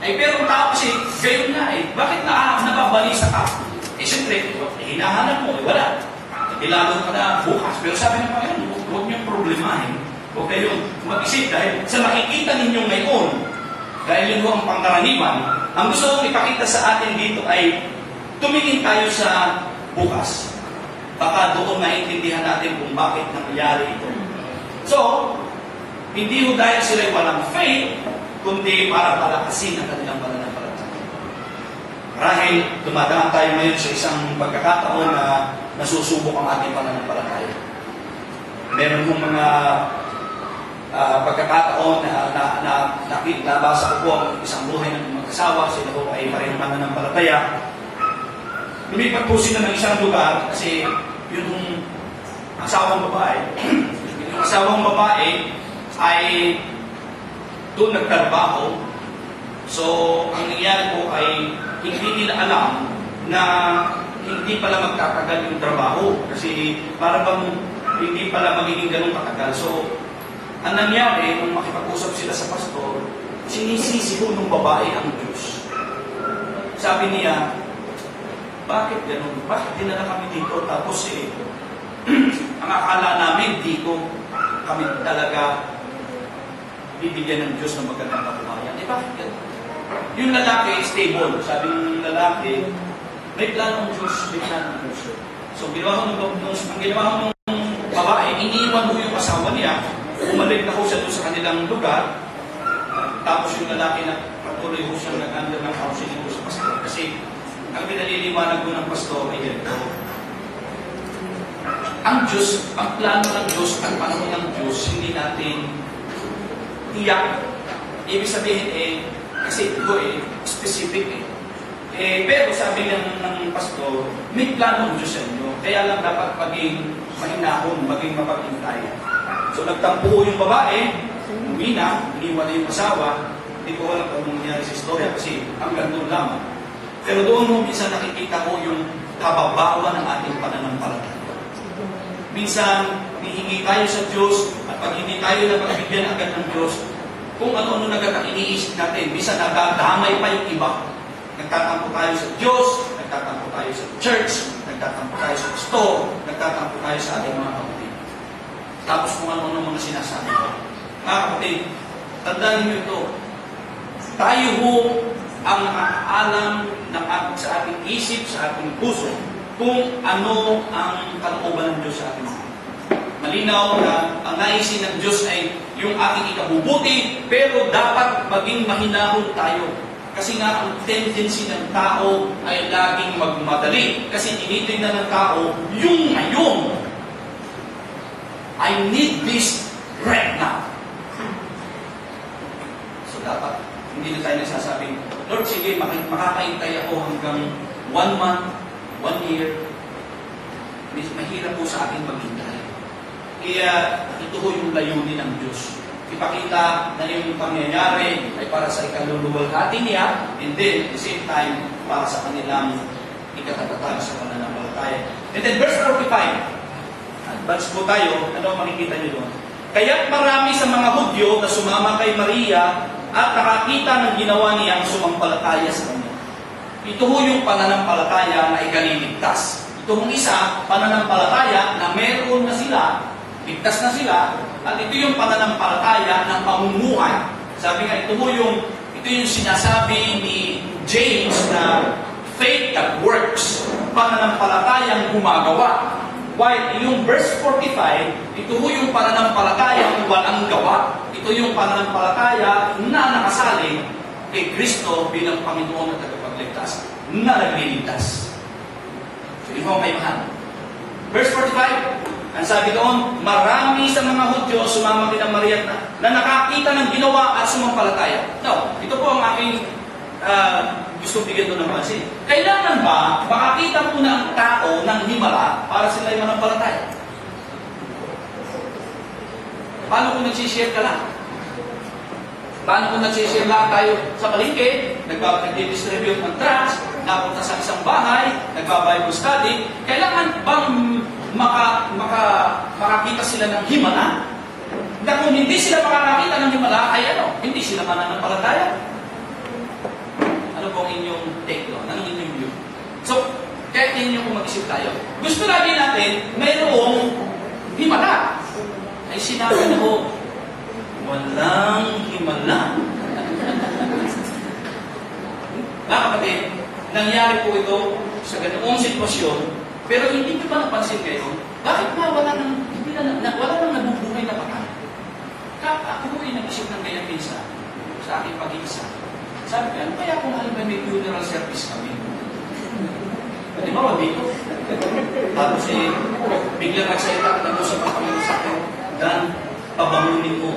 Pero ang tao kasi, gayon nga Bakit nababalisa ka? Siyempre, hinahanap mo, wala. Ilalo ka na bukas. Pero sabi ng Panginoon, huwag niyong problemahin. Huwag kayong mag-isip dahil sa makikita ninyo ngayon, dahil yun ang pangkaraniwan, ang gusto kong ipakita sa atin dito ay tumingin tayo sa bukas. Baka doon maintindihan natin kung bakit nangyari ito. So, hindi ho dahil sila'y walang faith, kundi para palakasin ang kanilang pananampalataya. Marahil, dumadaan tayo ngayon sa isang pagkakataon na nasusubok ang ating pananampalataya. Meron mong mga pagkakataon na nabasa ko po ang isang buhay ng mag-asawa, sila po ay parehong mananampalataya. Lumipat po sila ng isang lugar kasi yung asawang babae, yung asawang babae ay doon nagtrabaho. So, ang nangyari po ay hindi nila alam na hindi pala magtatagal yung trabaho kasi para bang hindi pala magiging ganun katagal. So, ang nangyari, nung makipag-usap sila sa pastor, sinisisi ko ng babae ang Diyos. Sabi niya, bakit ganun? Bakit dinala kami dito? Tapos ang akala namin dito kami talaga bibigyan ng Diyos ng magandang kabuhayan. Bakit ganun? Yung lalaki, stable. Sabi ng lalaki, may plano ng Diyos, may plano ng Diyos. So, ang ginawa ng babae, iniiwan mo yung asawa niya, umalik na ko siya doon sa kanilang lugar, tapos yung lalaki na patuloy ko siyang nag-under ng counseling ko sa pastor. Kasi, ang pinaliliwanag ko ng pastor ay ganito. Ang Diyos, ang plano ng Diyos, ang panahon ng Diyos, hindi natin tiyak. Ibig sabihin kasi ito specific pero sabi ng pastor, may plano ng Diyos sa inyo. Kaya lang dapat maging mahinahon, maging mapaghintay. So nagtampo yung babae, umuwi na, iniwan na yung asawa. Hindi ko alam kung nangyari sa istorya kasi hanggang doon lamang. Pero doon mo minsan nakikita ko yung kababawan ng ating pananampalataya. Minsan, hihingi tayo sa Diyos at pag hindi tayo napagbigyan agad ng Diyos, kung ano-ano nagkakainiisip natin, minsan nadadamay pa yung iba. Nagtatampo tayo sa Diyos, nagtatampo tayo sa church, nagtatampo tayo sa pastor, nagtatampo tayo sa ating mga kapatid. Tapos kung ano-ano mga sinasabi ko. Mga kapatid, tandaan niyo ito. Tayo ho ang nakakaalam sa ating isip, sa ating puso, kung ano ang kalooban ng Diyos sa ating mga. Malinaw na ang naisin ng Diyos ay yung ating ikabubuti, pero dapat maging mahinahon tayo. Kasi nga, ang tendency ng tao ay laging magmadali. Kasi tinitingnan ng tao, yung ngayon, I need this right now. So dapat, hindi na tayo nagsasabing, Lord, sige, makakaintay ako hanggang 1 month, 1 year. Mahirap po sa akin maghintay. Kaya, ito ho yung layunin ng Diyos. Ipakita na yung pangyayari ay para sa ikaluluwalhati niya, and then, at the same time, para sa kanilang ikatatatag sa pananampalataya. And then, verse 45. Advance po tayo, ano makikita niyo doon? Kaya't marami sa mga Hudyo na sumama kay Maria at nakakita ng ginawa niyang sumampalataya sa kanya. Ito ho yung pananampalataya na ikaliligtas. Ito hong isa, pananampalataya na meron na sila, ligtas na sila, at ito yung pananampalataya ng pamumuhay. Sabi nga, ito yung sinasabi ni James na faith that works, pananampalatayang gumagawa. While yung verse 45, ito yung pananampalatayang walang gawa. Ito yung pananampalataya na nakasaling kay Kristo bilang Panginoon at tagapagligtas, na nagliligtas. So, ito ang kaibahan. Verse 45, ang sabi doon, marami sa mga Hudyo sumama kina Maria na nakakita ng ginawa at sumampalataya. Now, ito po ang aking gusto bigyan doon ng pansin. Kailangan ba makakita muna ang tao ng himala para sila ay manampalataya? Paano kung nagsishare ka lang? Paano kung nagsishare lang tayo sa palengke, nag-distribute ng tracts, napunta sa isang bahay, nagba-Bible study, kailangan bang makakita sila ng himala? Na kung hindi sila makakakita ng himala, ay ano? Hindi sila mananampalataya. Ano pong inyong take doon? Anong inyong view? So, kahit ninyo kung mag-isip tayo, gusto lagi natin mayroong himala. Ay sinabi na ho, walang himala. Mga kapatid, nangyari po ito sa ganoong sitwasyon, pero hindi nyo ba napansin kayo, bakit nga wala nang nabubuhay na patay? Ako ay nag-isip ng ganyan minsan sa aking pag-iisa. Sabi ko, ano kaya kung halimbawa may funeral service kami? Di ba, dito? Tapos biglang nagsalita ka nag-usap ang kami sa akin, Dan, pabangunin mo.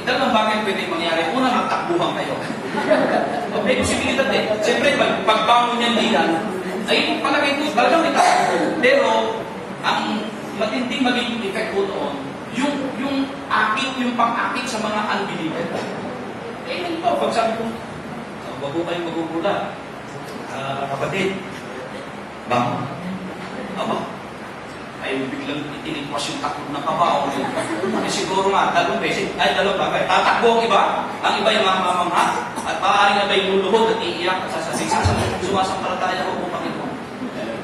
Dalawang bagay pwede mangyari. Una, magtakbuhan kayo. May posibilidad eh. Siyempre, pagbangon niyan diyan, ay palagay ko, talagang may takbo. Pero, ang matinding magiging effect ko doon, yung pang-akit sa mga unbeliever. Yun po, pag sabi ko, wag po kayong magugula. Kapatid, bangon. Aba, ay biglang itinigwas yung takbo ng kabaw. Siguro nga, dalawang bagay. Tatakbo ang iba, yung mamamangha, at maaaring na ba yung luluhod at iiyak at sasasisa sa sumasampalataya ko po Panginoon.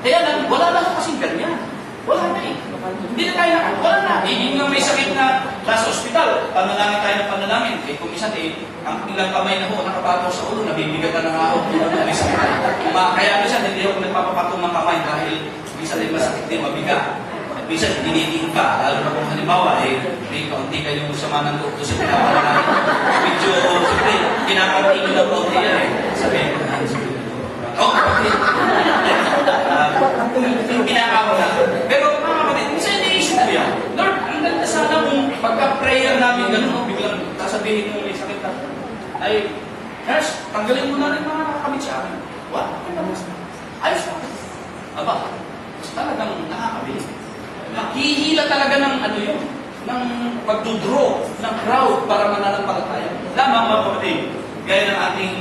Kaya lang, wala lang kasing ganyan. Wala na eh. Hindi na tayo wala na. Hindi nga may sakit na nasa ospital, panalangin tayo ng panalangin. Kung minsan ang ilang kamay na ho, nakapataw sa ulo, nabibigatan ng araw. Kaya minsan, hindi ako nagpapapatong ng kamay dahil minsan ay masakit din, mabigat. At minsan, dinidiin ka. Lalo na kung halimbawa, may kaunti kayong sama ng loob sa pinapanalangin. Medyo, siyempre, kinakantiin ng loob niya sabihin ko, kapatid. Kinakawa na. Pero mga kapatid, minsan iniisip ko yan. Lord, ang ganda sana kung pagka-prayer namin, ganun, biglang sasabihin mo may sakit na. Ay, nurse, tanggalin mo na rin mga kamit sa akin. What? Ayos na. Aba, talagang nakakabili. Nakihila talaga ng yun, ng pagdudraw ng crowd para mananampalataya. Lamang mga kapatid, gaya ng ating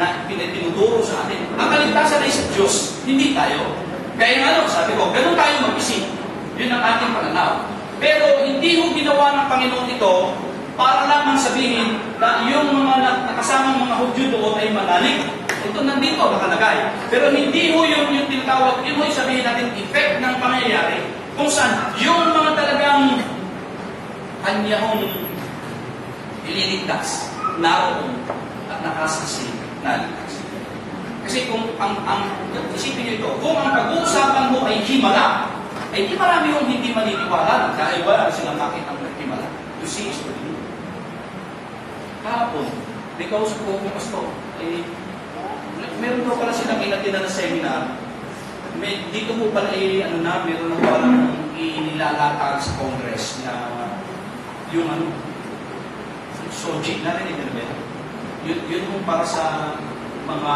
na pinuturo sa atin. Ang kaligtasan ay sa Diyos, hindi tayo. Kaya nga sabi ko, ganun tayo mag-isip. Yun ang ating pananaw. Pero hindi ho ginawa ng Panginoon ito para lamang sabihin na yung mga nakasamang mga Hudyo doon ay manalig. Ito nandito nakalagay. Pero hindi ho yung tinatawag, yun ho yung sabihin natin, effect ng pangyayari. Kung saan, yung mga talagang kanya hong ililigtas, naroon at nakasaksi. Kasi kung isipin nyo ito, kung ang pag-uusapan mo ay himala, ay di marami yung hindi maniniwala dahil wala silang makita ng himala. You see, is believe. Kahapon, may kausap ko kung pastor, meron daw pala silang inatinan na seminar. Dito mo pala meron na palang inilalatag sa Congress na yung SOGIC, narinig na ba? Yun yung para sa mga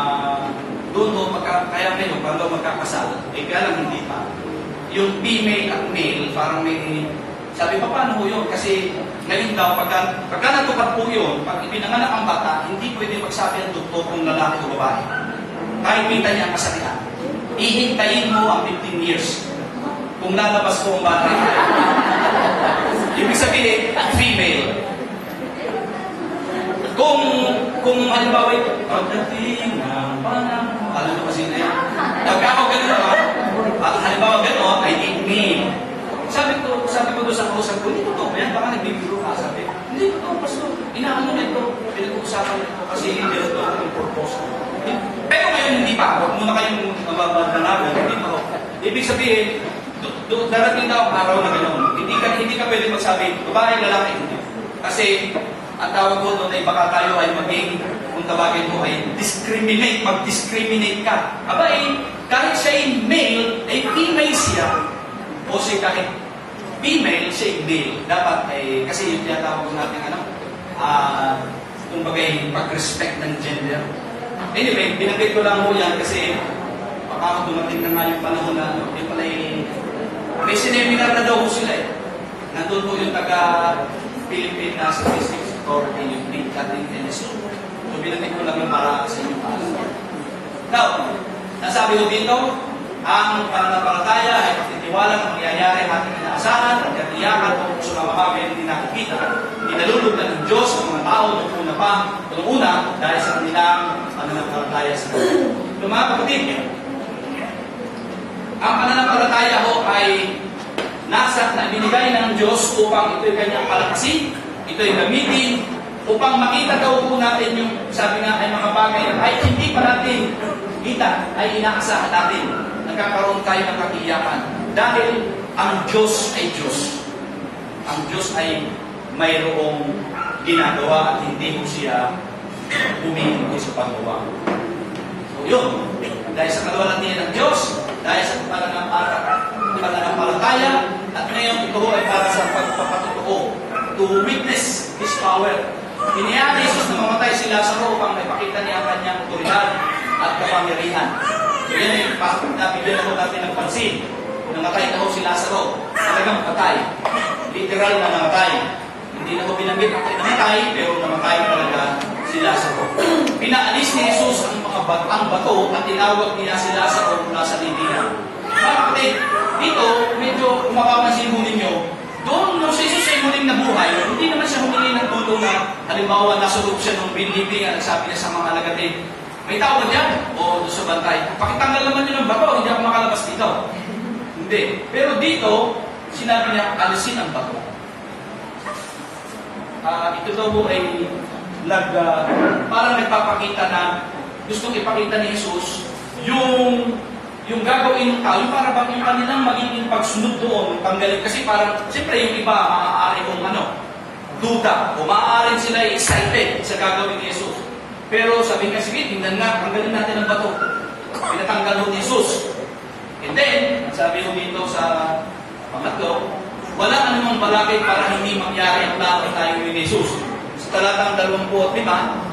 doon kaya ngayon, pag magkakasal, kaya lang hindi pa. Yung female at male, parang may, sabi pa paano ho yun? Kasi ngayon daw, pagka natupad po yun, pag ipinanganak ang bata, hindi pwede magsabi ang doktor kung lalaki o babae. Kahit kita niya ang kasalian. Ihintayin mo ang 15 years. Kung lalabas ko ang bata. Ibig sabihin, female. Kung halimbawa pagdating ng panahon, alam mo kasi na yan. Pagka ako ganun halimbawa gano'n, I need me. Sabi ko doon sa kausap ko, hindi totoo yan, baka nagbibiro ka, sabi. Hindi totoo, pastor. Inaano na ito, pinag-uusapan ito kasi hindi ito ang purpose. Pero ngayon hindi pa, huwag muna kayong mababalagan, hindi pa. Ibig sabihin, darating daw ang araw na gano'n. Hindi ka pwede magsabi, babae, lalaki, hindi. Kasi, ang tawag ko doon ay baka tayo ay maging, kung tawagin mo ay mag-discriminate ka. Aba kahit siya ay male, ay female siya, o siya kahit female, siya ay male. Dapat kasi yung tinatawag natin, kumbaga pag-respect ng gender. Anyway, binanggit ko lang mo yan kasi baka dumating na nga yung panahon na may seminar na daw sila Nandun po yung taga-Philippine Statistics Authority, yung ating NSO. So, binanggit ko lang yung para sa inyo. Now, nasabi ko dito, ang pananampalataya ay walang mangyayari ang ating inaasahan, ang katiyakan o sa mga bagay na hindi nakikita. Inalulugdan ng Diyos ang mga tao noong una dahil sa kanilang pananampalataya sa Kanya. So mga kapatid, ang pananampalataya ho ay nasa na binigay ng Diyos upang ito'y kanyang palakasin, ito'y gamitin, upang makita daw po natin yung sabi nga ay mga bagay na ay hindi pa natin kita, ay inaasahan natin. Nagkakaroon tayo ng katiyakan. Dahil ang Diyos ay Diyos. Ang Diyos ay mayroong ginagawa at hindi mo siya humihinto sa paggawa. So yun, dahil sa kaluwalhatian ng Diyos, dahil sa pananampalataya, at ngayon ito ay para sa pagpapatutuo, to witness His power. Hinayaan ni Jesus na mamatay si Lazaro upang maipakita niya ang kanyang otoridad at kapangyarihan. So yan ay nabigyan ako natin ng pansin. Namatay na ho si Lazaro. Talagang patay. Literal na namatay. Hindi na ho binanggit ang namatay, pero namatay talaga si Lazaro. Pinaalis ni Jesus ang mga bato at tinawag niya si Lazaro mula sa libingan. Bakit? Dito, medyo mapapansin mo ninyo, doon nung si Jesus ay muling nabuhay, hindi naman siya humingi ng tulong na halimbawa nasulog siya ng binibingan at sabi niya sa mga alagatin, may tao ba dyan? O doon sa bantay, pakitanggal naman niyo ng bato, hindi ako makalabas dito. Hindi. Pero dito, sinabi niya, alisin ang bato. Ito daw po ay parang nagpapakita na gustong ipakita ni Jesus yung gagawin ng tao, yung para bang yung kanilang magiging pagsunod doon, tanggalin. Kasi parang, siyempre yung iba, maaari mong duda, o maaari sila excited sa gagawin ni Jesus. Pero sabi nga, sige, tingnan nga, tanggalin natin ang bato. Pinatanggal ni Jesus. And then, sabi ko dito sa pangatlo, wala anumang balakid para hindi mangyari ang plano tayo ni Jesus. Sa talatang 25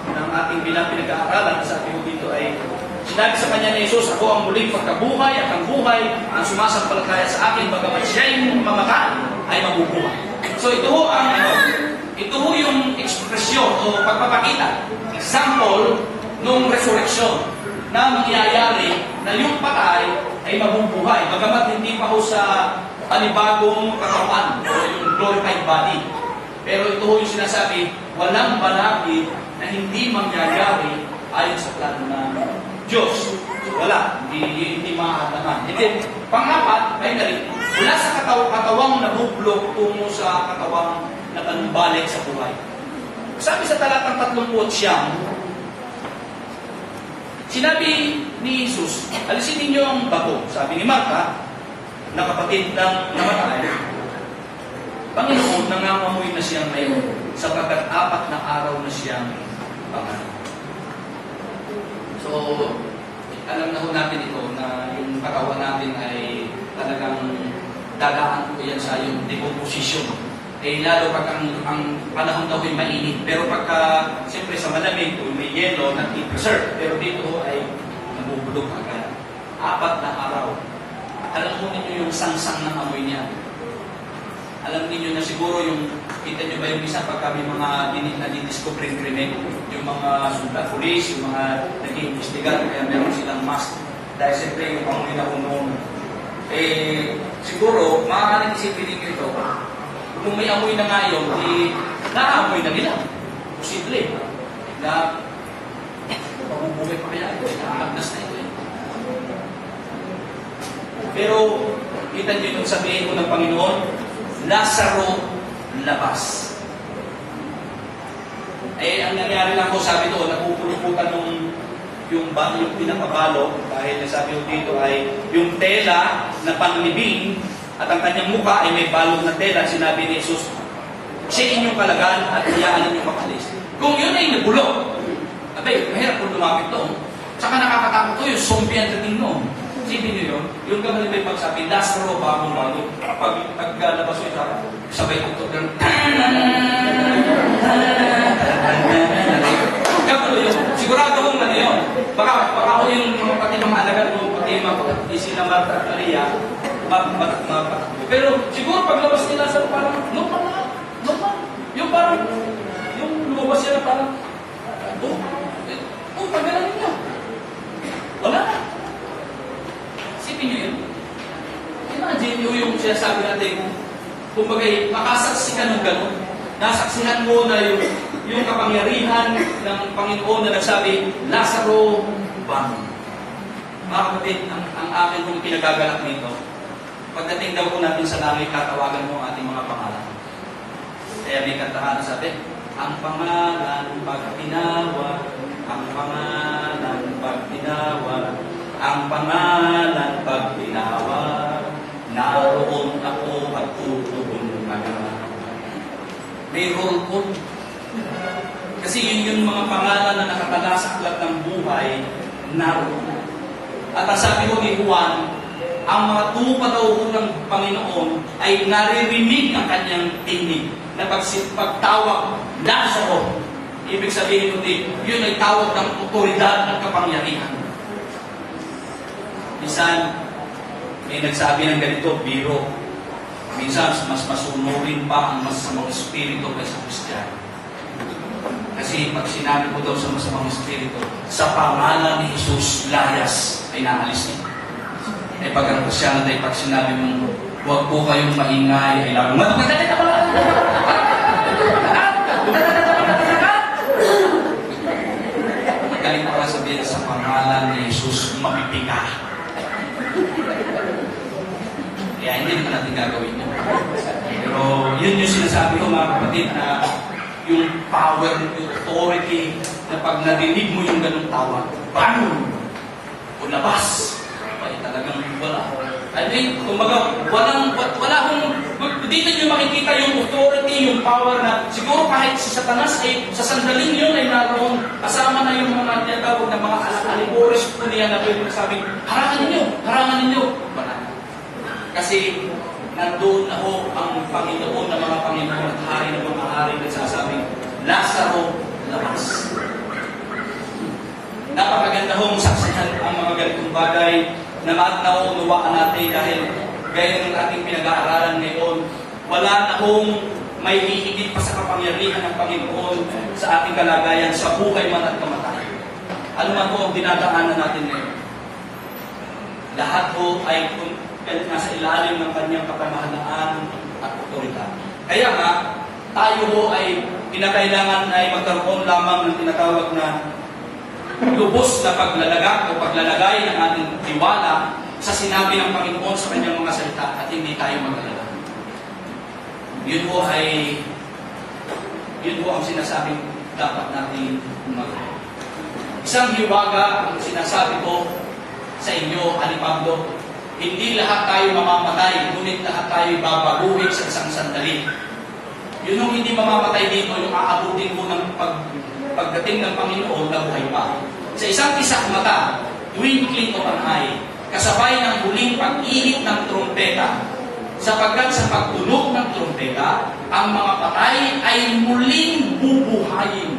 ng ating bilang pinag-aaralan, sabi ko dito ay, sinabi sa kanya ni Jesus, ako ang muling pagkabuhay at ang buhay, ang sumasampalataya sa akin, bagamat siya yung mamatay, ay mabubuhay. So ito ho yung ekspresyon o pagpapakita, example ng resurrection na mangyayari na yung patay ay mabubuhay, bagamat hindi pa ho sa panibagong katawan o yung glorified body. Pero ito ho yung sinasabi, walang balakid na hindi mangyayari ayon sa plano ng Diyos. So wala, hindi maaatangan. And then, pang-apat, finally, wala sa katawang nabubulok tungo sa katawang nakanubalik sa buhay. Sabi sa talatang 30 siyam, sinabi ni Jesus, alisin ninyo ang bato. Sabi ni Martha, na kapatid ng namatay, Panginoon, nangangamoy na siyang ngayon, sapagkat 4 na araw na siyang pangalan. So, alam na ho natin ito na yung katawan natin ay talagang dadaan ko yan sa yung decomposition. Eh, lalo pag ang panahon daw ay mainit. Pero pagka, siyempre sa malamig, kung may yelo, nag-preserve. Pero dito ho ay nabubulok agad. 4 na araw. Alam mo ninyo yung sangsang ng amoy niya. Alam niyo na siguro yung, kita niyo ba yung isa pagka may mga nadidiscovering krimen, yung mga sundan, police, yung mga nag-iimbestigar, kaya meron silang mask. Dahil siyempre yung pangunin ako noon. Eh, siguro, maaaring isipin ninyo ito, kung may amoy na nga yun, naamoy na nila. Posible. Na, pabubuhay pa kaya ito, naagnas na ito. Pero, kita niyo yung sabihin ko ng Panginoon, Lazaro, labas. Eh, ang nangyari lang ko, sabi doon, napupuluputan yung pinakabalo, dahil nasabi ko dito ay yung tela na panlibing at ang kanyang mukha ay may balot na tela. Sinabi ni Jesus, siya inyong kalagan at iyaan ninyong makalis. Kung yun ay nabulok, abay, mahirap kung lumapit doon. Tsaka nakakatakot to, yung zombie ang dating noon. Sipin niyo yun, yung gamali may pagsabi, Lazaro, bagong-bago. Pagkalabas ko ito, sabay ito, Kapalo yun, sigurado kong ano yun. Baka ako yung pati mga alagat mo, pati mga sila Martha at Maria, pero siguro paglabas nila sa parang, normal. Yung parang, yung lumabas sila parang, paggalan ninyo. Wala na. Isipin nyo yun. Imagine, yung sinasabi natin, kumbaga, makasaksihan ng gano'n. Nasaksihan mo na yung kapangyarihan ng Panginoon na nagsabi, Lazaro, bangon. Mga kapatid, ang akin kong pinagagalak nito, pagdating daw po natin sa langit, tatawagan mo ang ating mga pangalan. Kaya may kantahan na sabi, ang pangalan pag tinawag, ang pangalan pag tinawag, ang pangalan pag tinawag, naroon ako at tutugon agad. May roll call. Kasi yun yung mga pangalan na nakatala sa aklat ng buhay, naroon. At ang sabi ko ni Juan, ang mga tupa daw ng Panginoon ay naririnig ang kanyang tinig na pagtawag, Lazaro. Ibig sabihin ko yun ay tawag ng otoridad at kapangyarihan. Minsan, may nagsabi ng ganito, biro. Minsan, mas masunurin pa ang masamang espiritu kaysa Kristiyano. Kasi pag sinabi ko daw sa masamang espiritu, sa pangalan ni Jesus, layas ay naalis niya. Eh pag ang Kristiyano tayo, pag sinabi mo, huwag po kayong maingay, ay lang, magaling pa sabihin sa pangalan ni Jesus, mapipiga. Kaya hindi naman natin gagawin yun. Pero yun yung sinasabi ko mga kapatid na yung power, yung authority na pag nadinig mo yung ganung tawag, bangon! O labas! Ay talagang wala. I think, kumbaga, wala akong, dito nyo makikita yung authority, yung power na siguro kahit si Satanas ay sa sandaling yun ay naroon kasama na yung mga tinatawag na mga alibores po niya na pwede sabing, harangan ninyo. Wala. Kasi nandun na ho ang Panginoon ng mga Panginoon at hari ng mga hari nagsasabing, Lazaro, labas. Napakaganda hong saksihan ang mga ganitong bagay na nauunawaan natin dahil gaya ng ating pinag-aaralan ngayon, wala na hong may hihigit pa sa kapangyarihan ng Panginoon sa ating kalagayan, sa buhay man at kamatayan. Ano man po ang dinadaanan natin ngayon? Lahat ho ay nasa ilalim ng kanyang kapamahalaan at otoridad. Kaya nga, tayo ho ay kinakailangan ay magkaroon lamang ng tinatawag na lubos na paglalagak o paglalagay ng ating tiwala sa sinabi ng Panginoon sa kanyang mga salita at hindi tayo mag-alala. Yun po ang sinasabing dapat natin magawa. Isang hiwaga ang sinasabi ko sa inyo, Ani Pablo, hindi lahat tayo mamamatay, ngunit lahat tayo babaguhin sa isang sandali. Yun yung hindi mamamatay dito, yung aabutin mo ng pagdating ng Panginoon na buhay pa. Sa isang isak mata, twinkling of an eye, kasabay ng huling pag-ihip ng trumpeta, sapagkat sa pagtunog ng trumpeta, ang mga patay ay muling bubuhayin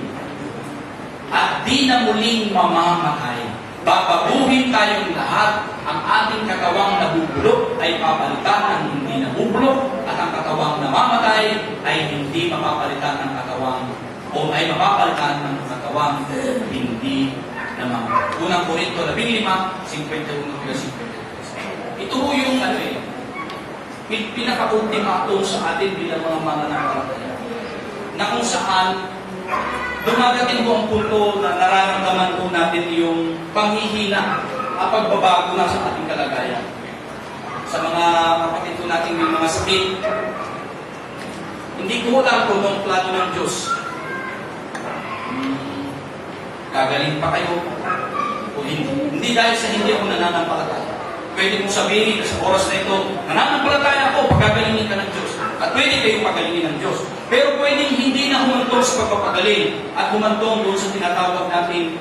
at di na muling mamamatay. Babaguhin tayong lahat, ang ating katawang nabubulok ay papalitan ng hindi nabubulok at ang katawang namamatay ay hindi mapapalitan ng katawang o ay mapapalitan ng katawang hindi namamatay. Unang Korinto 15, 51-52. Ito yung pinaka-ultimatum sa atin bilang mga mananampalataya na kung saan dumadating po ang punto na nararamdaman po natin yung panghihina at pagbabago na sa ating kalagayan. Sa mga kapatid po natin may mga sakit, hindi ko lang po ng plano ng Diyos. Gagaling pa kayo o hindi. Hindi dahil sa hindi ako nananampalataya. Pwede kong sabihin na sa oras na ito, nananampalataya ako, pagagalingin ka ng Diyos. At pwede kayong pagalingin ng Diyos. Pero pwedeng hindi na humantong sa pagpapagaling at humantong doon sa tinatawag natin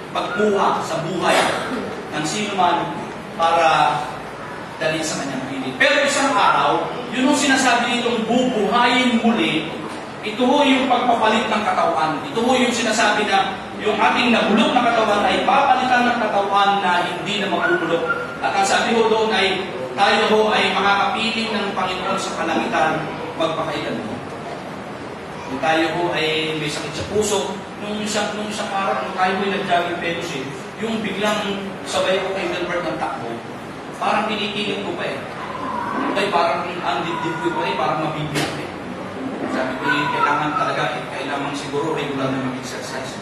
pagkuha sa buhay ng sino man para dalhin sa kanyang piling. Pero isang araw, yun yung sinasabi nitong bubuhayin muli, ito ho yung pagpapalit ng katawan. Ito ho yung sinasabi na yung ating nabulok na katawan ay papalitan ng katawan na hindi na mabubulok. At ang sabi ho doon ay tayo ho ay makakapiling ng Panginoon sa kalangitan magpakailan mo. Kung tayo ho ay may sakit sa puso, nung isang araw, nung tayo ho ay nag-jogging pedos yung biglang sabay ko kay Delbert ng takbo, parang pinipilit ko pa ay parang ang dibdib ko ay parang mabibiyak eh. Sabi ko, kailangan talaga, kailangan siguro regular na mag-exercise.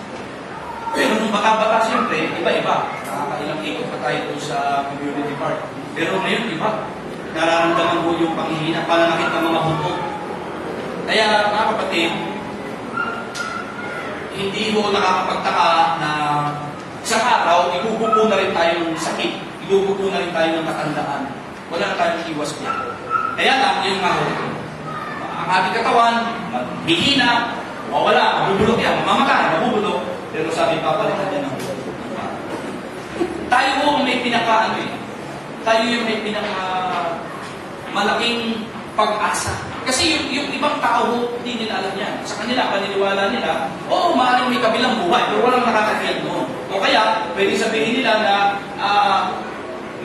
Pero nung bata-bata, siyempre, iba-iba. Nakakailang ikot pa tayo doon sa community park. Pero ngayon, iba. Nararamdaman mo yung panghihina, pananakit ng mga buto. Kaya, mga kapatid, hindi mo nakakapagtaka na isang araw, igugupo na rin tayo ng sakit. Igugupo na rin tayo ng katandaan. Wala na tayong iwas niya. Kaya lang, yung ang ating katawan, maghihina, mawala, mabubulok yan, mamamatay, mabubulok. Pero sabi, papalitan niya ng tayo mo may pinaka, tayo yung may pinaka malaking pag-asa. Kasi yung ibang tao, hindi nila alam yan. Sa kanila, paniniwala nila, oo, maaaring may kabilang buhay, pero walang nakakakiyag noon. O kaya, pwede sabihin nila na,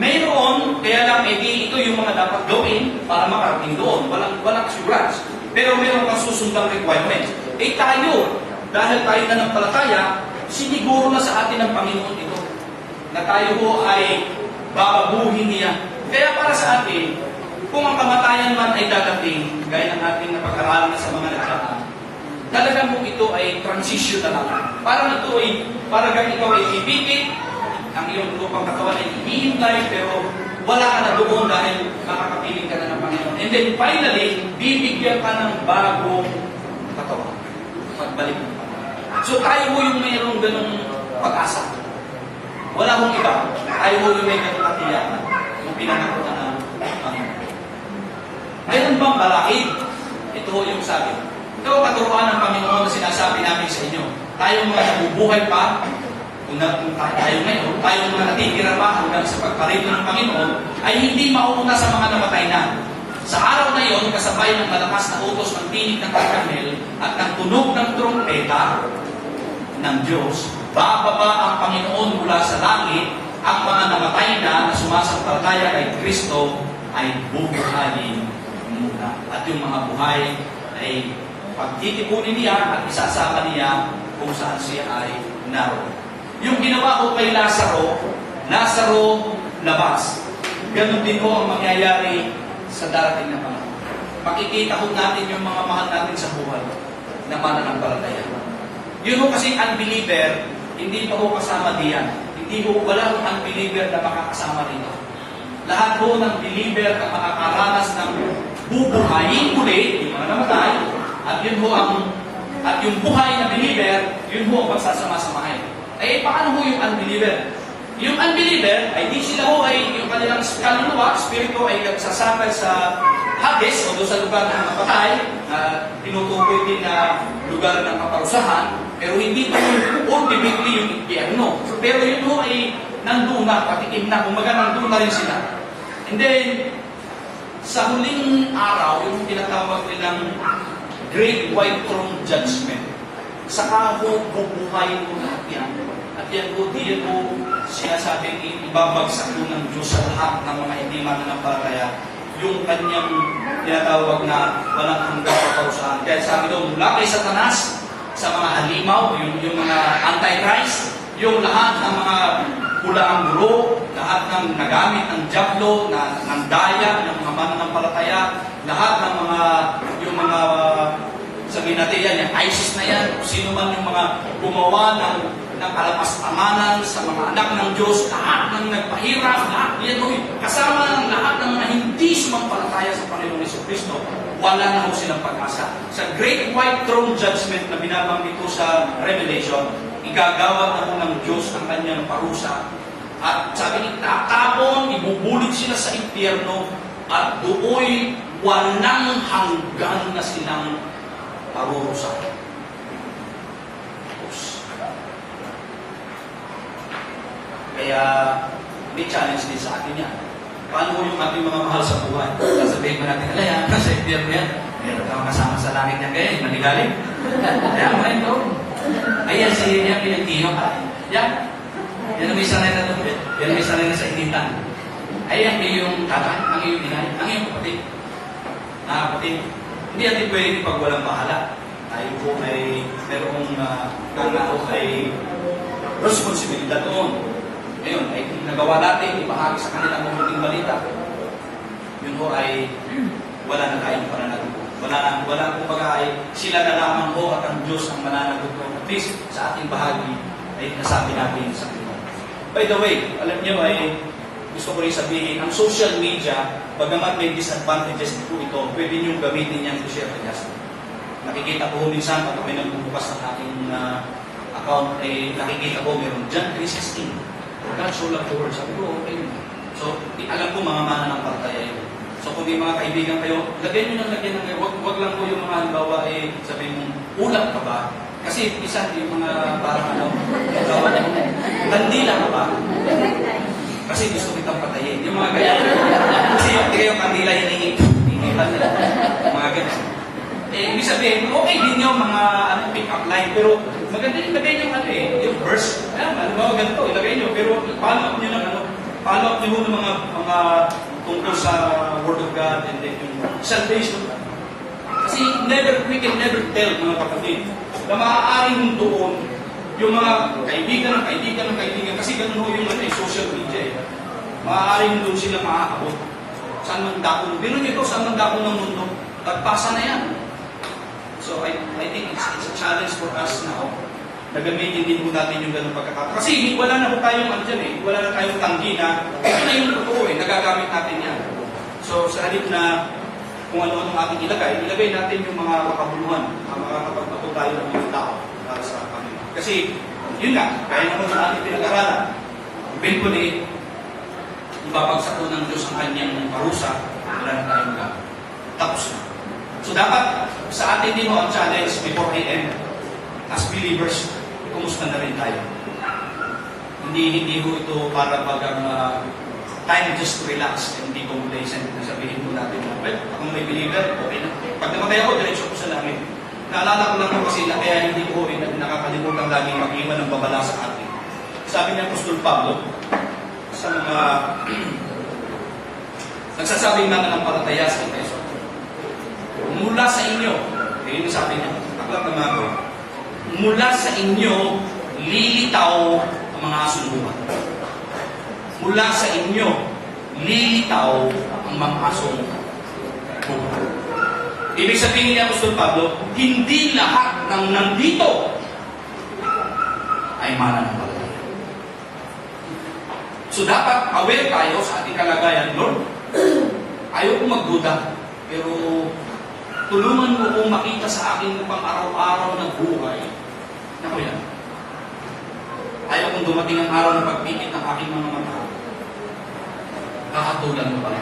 mayroon, kaya lang, ito yung mga dapat gawin para makarating doon. Walang assurance. Pero mayroon kang susundang requirements. Tayo, dahil tayo na ng palataya, siniguro na sa atin ng Panginoon ito. Na tayo ho ay babaguhin niya. Kaya para sa atin, kung ang kamatayan man ay dadating, gaya ng ating napag-aralan na sa mga nagdaan, talagang kung ito ay transition na lang. Parang ito ay, parang ikaw ay ibigit, ang iyong lupang katawan ay ihintay, pero wala ka na doon dahil makakapiling ka na ng Panginoon. And then finally, bibigyan ka ng bagong katawan. Pagbalik mo. So tayo mo yung mayroong ganong pag-asa. Wala hong iba. Tayo mo yung may ganong katiyakan. Yung pinangako na ng Panginoon. Mayroon bang balakid? Ito yung sabi. Ito ang katuruan ng Panginoon na sinasabi namin sa inyo. Tayo mga nabubuhay pa, kung tayo ngayon, tayo mga natitira pa hanggang sa pagparito ng Panginoon, ay hindi mauuna sa mga namatay na. Sa araw na iyon, kasabay ng malakas na utos ng tinig ng arkanghel at ng tunog ng trompeta ng Diyos, bababa ang Panginoon mula sa langit, ang mga namatay na sumasampalataya kay Kristo ay bubuhayin muna. At yung mga buhay ay pagtitipunin niya at isasama niya kung saan siya ay naroon. Yung ginawa ko kay Lazaro labas. Ganon din ko ang mangyayari sa darating na panahon. Makikita ko natin yung mga mahal natin sa buhay na mananampalataya. Yun ho kasi unbeliever, hindi pa ho kasama diyan. Hindi ho, wala hong unbeliever na makakasama rito. Lahat ho ng believer na makakaranas ng bubuhayin muli, yung mga namatay, at yun ho at yung buhay na believer, yun ho ang pagsasama-samahin. Paano ho yung unbeliever? Yung unbeliever, ay di sila ho ay yung kanilang kaluluwa, spirito ay nagsasakay sa Hades o doon sa lugar ng napatay, na tinutukoy din na lugar ng kaparusahan, pero hindi pa yung ultimately yung impyerno. Pero yun ho ay nandun na, patikim na, kumaga nandun na rin sila. And then, sa huling araw, yung tinatawag nilang Great White Throne Judgment, saka ho bubuhayin mo lahat yan. At yan po, diyan po sinasabing ibabagsak po ng Diyos sa lahat ng mga hindi mananampalataya yung kanyang tinatawag na walang hanggang kaparusahan. Kaya sabi daw, mula kay Satanas sa mga halimaw, yung mga antichrist, yung lahat ng mga pulaang guro, lahat ng nagamit ng diablo, ng daya, ng mga mananampalataya, lahat ng yung mga sabihin natin yan, yung ISIS na yan, sino man yung mga gumawa ng kalapas-amanan sa mga anak ng Diyos, lahat ng nagpahirap, lahat yan, kasama ng lahat ng mga hindi sumampalataya sa Panginoong Jesucristo, wala na ho silang pag-asa. Sa Great White Throne Judgment na binabanggit ko sa Revelation, igagawad na ho ng Diyos ang kanyang parusa. At sabi ni, tatapon, ibubulit sila sa impyerno, at do'y walang hanggan na silang parurusahan. Kaya may challenge din sa atin yan. Paano yung ating mga mahal sa buhay? Sasabihin mo natin, alaya, nasa impyerno yan. Meron kang kasama sa langit niya kaya, manigaling. Kaya mo rin doon. Ayan, si niya pinagtiyo ka. Yan. Yan ang may sanay na doon. Yan ang may sanay na sa initan. Ayan, yung tatay, ang iyong inay, ang iyong kapatid. Kapatid, hindi natin pwede pag walang bahala. Tayo po ay merong kung ay responsibilidad doon. Ngayon, ay nagawa natin, ibahagi sa kanila mabuting balita. yun ho ay wala na tayong pananaguto. Wala kumbaga ay sila na lamang ho at ang Diyos ang mananaguto. At least sa ating bahagi ay nasabi natin sa kanila. By the way, alam niyo ay gusto ko rin sabihin, ang social media, bagamat may disadvantages po ito, pwede niyong gamitin yan to share the gospel. Nakikita ko minsan pag may nagbubukas ng aking account, nakikita ko meron dyan 3:16. God so loved the world. Sabi ko, okay. So, alam ko mga mananampalataya yun. So kung may mga kaibigan kayo, lagyan nyo ng lagyan ng wag lang po yung mga halimbawa sabi mong ulam ka ba? Kasi isa yung mga parang kandila ka ba? Kasi gusto kitang patayin. Yung mga ganyan. Kasi yung kayo kandila hinihipan nila. Mga ganyan. Ibig sabihin, okay din yung mga pick-up line, pero maganda yung ilagay nyo yung verse. Halimbawa ganito, ilagay nyo, pero follow up nyo ng follow up nyo ng mga tungkol sa Word of God and then yung salvation. Kasi we can never tell mga kapatid na maaaring doon yung mga kaibigan ng kaibigan kasi ganun ho yung social media maaaring doon sila makakabot. Saan man dako? Bino nyo ito, saan man dako ng mundo? Tagpasa na yan. So I think it's a challenge for us now na gamitin din po natin yung ganung pagkakataon. Kasi wala na po tayong wala na tayong tanggi na ito na yung totoo nagagamit natin yan. So sa halip na kung ano-ano ating ilagay natin yung mga makabuluhan, makakapagpato tayo ng mga tao para sa Panginoon. Kasi yun nga, kaya naman sa ating pinag-aralan, eventually, ibabagsak po ng Diyos ang kanyang parusa, wala na tayong magagawa. Tapos na. So dapat sa atin din mo ang challenge before I end, as believers, kumusta na rin tayo? Hindi ho ito para time just to relax and be complacent. Sabihin po natin, well, kung may believer, okay na. Pag namatay ako, diretso ko sa langit. Naalala ko lang po kasi na kaya hindi ko nakakalimutan lagi mag-iwan ng babala sa atin. Sabi niya Apostol Pablo, sa mga nagsasabing mananampalataya sa Efeso, mula sa inyo, yun sabi niya, aklat naman ako, mula sa inyo, lilitaw ang mga asuluhan. Mula sa inyo, lilitaw ang mga asong buhay. Ibig sabihin ni Apostol Pablo, hindi lahat ng nandito ay mananampalataya. So dapat aware tayo sa ating kalagayan, Lord. Ayaw ko magduda, pero tulungan mo kong makita sa aking pang-araw-araw na buhay na ko yan. Ayaw kong dumating ang araw ng pagpipit ng aking mga mata. Kakatulan mo pala.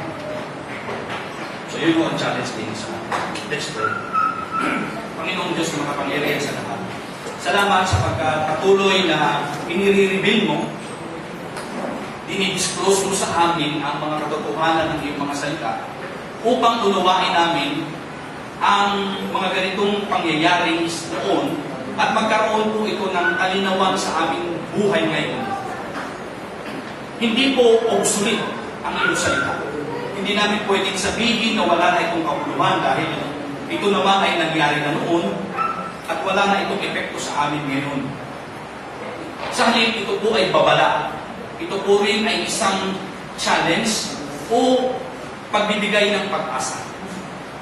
So yun mo ang challenge din sa akin. Let's pray. Panginoong Diyos na makapangyarihan sa lahat. Salamat sa pagkatuloy na inire-reveal mo, dinidisclose mo sa amin ang mga katotohanan ng iyong mga salita upang unawain namin ang mga ganitong pangyayaring noon at magkaroon po ito ng kalinawan sa aming buhay ngayon. Hindi po obsolete ang iyong salita. Hindi namin pwedeng sabihin na wala na itong kabuluhan dahil ito naman ay nangyari na noon at wala na itong epekto sa amin ngayon. Sa halip, ito po ay babala. Ito po rin ay isang challenge o pagbibigay ng pag-asa.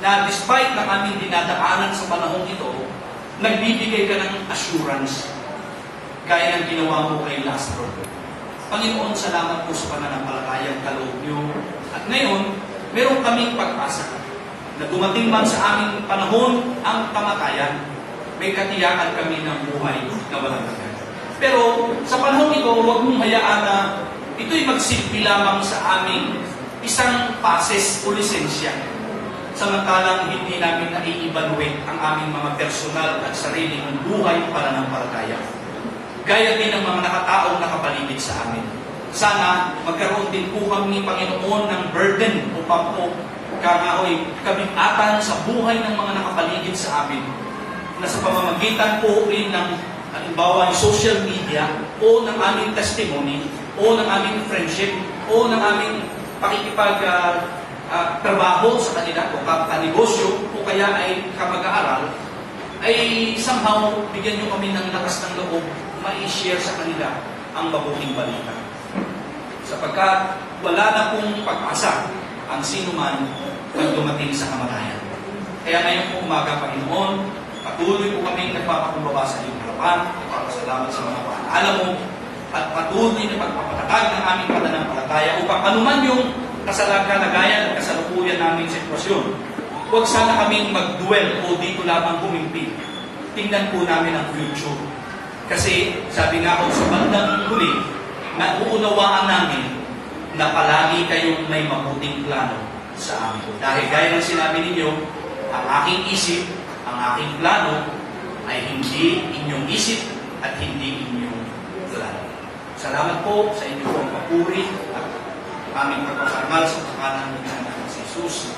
Na despite ng aming dinadaanan sa panahong ito, nagbibigay ka ng assurance gaya ng ginawa mo kay Lazaro. Panginoon, salamat po sa pananampalatayang kaloob niyo. At ngayon, meron kaming pag-asa na dumating man sa aming panahon ang kamatayan, may katiyakan kami ng buhay na walang hanggan. Pero sa panahon ito, huwag mong hayaan na ito'y magsilbi lamang sa aming isang pases o lisensya. Samantalang hindi namin nai-evaluate ang aming mga personal at sariling buhay pananampalataya. Gaya din ng mga nakataong nakapaligid sa amin. Sana magkaroon din po kami, Panginoon, ng burden upang po kabigatan sa buhay ng mga nakapaligid sa amin na sa pamamagitan po rin ng halimbawa ng social media o ng aming testimony o ng aming friendship o ng aming trabaho sa kanila o kanegosyo o kaya ay kamag-aaral ay somehow bigyan nyo kami ng lakas ng loob ma-share sa kanila ang mabuting balita. Sapagkat wala na pong pag-asa ang sino man pag dumating sa kamatayan. Kaya ngayon po umaga, Panginoon, patuloy po kaming nagpapakumbaba sa iyong harapan, nagpapasalamat sa mga paalaala mo, at patuloy na pagpapatatag ng aming pananampalataya upang anuman yung kalagayan at kasalukuyan naming sitwasyon. Huwag sana kaming mag-dwell o dito lamang humimpi. Tingnan po namin ang future. Kasi sabi nga ako sa bandang huli, nauunawaan namin na palagi kayong may mabuting plano sa amin. Dahil gaya ng sinabi ninyo, ang aking isip, ang aking plano ay hindi inyong isip at hindi inyong plano. Salamat po sa inyong papuri at aming pagpaparangal sa pangalan ng Jesus.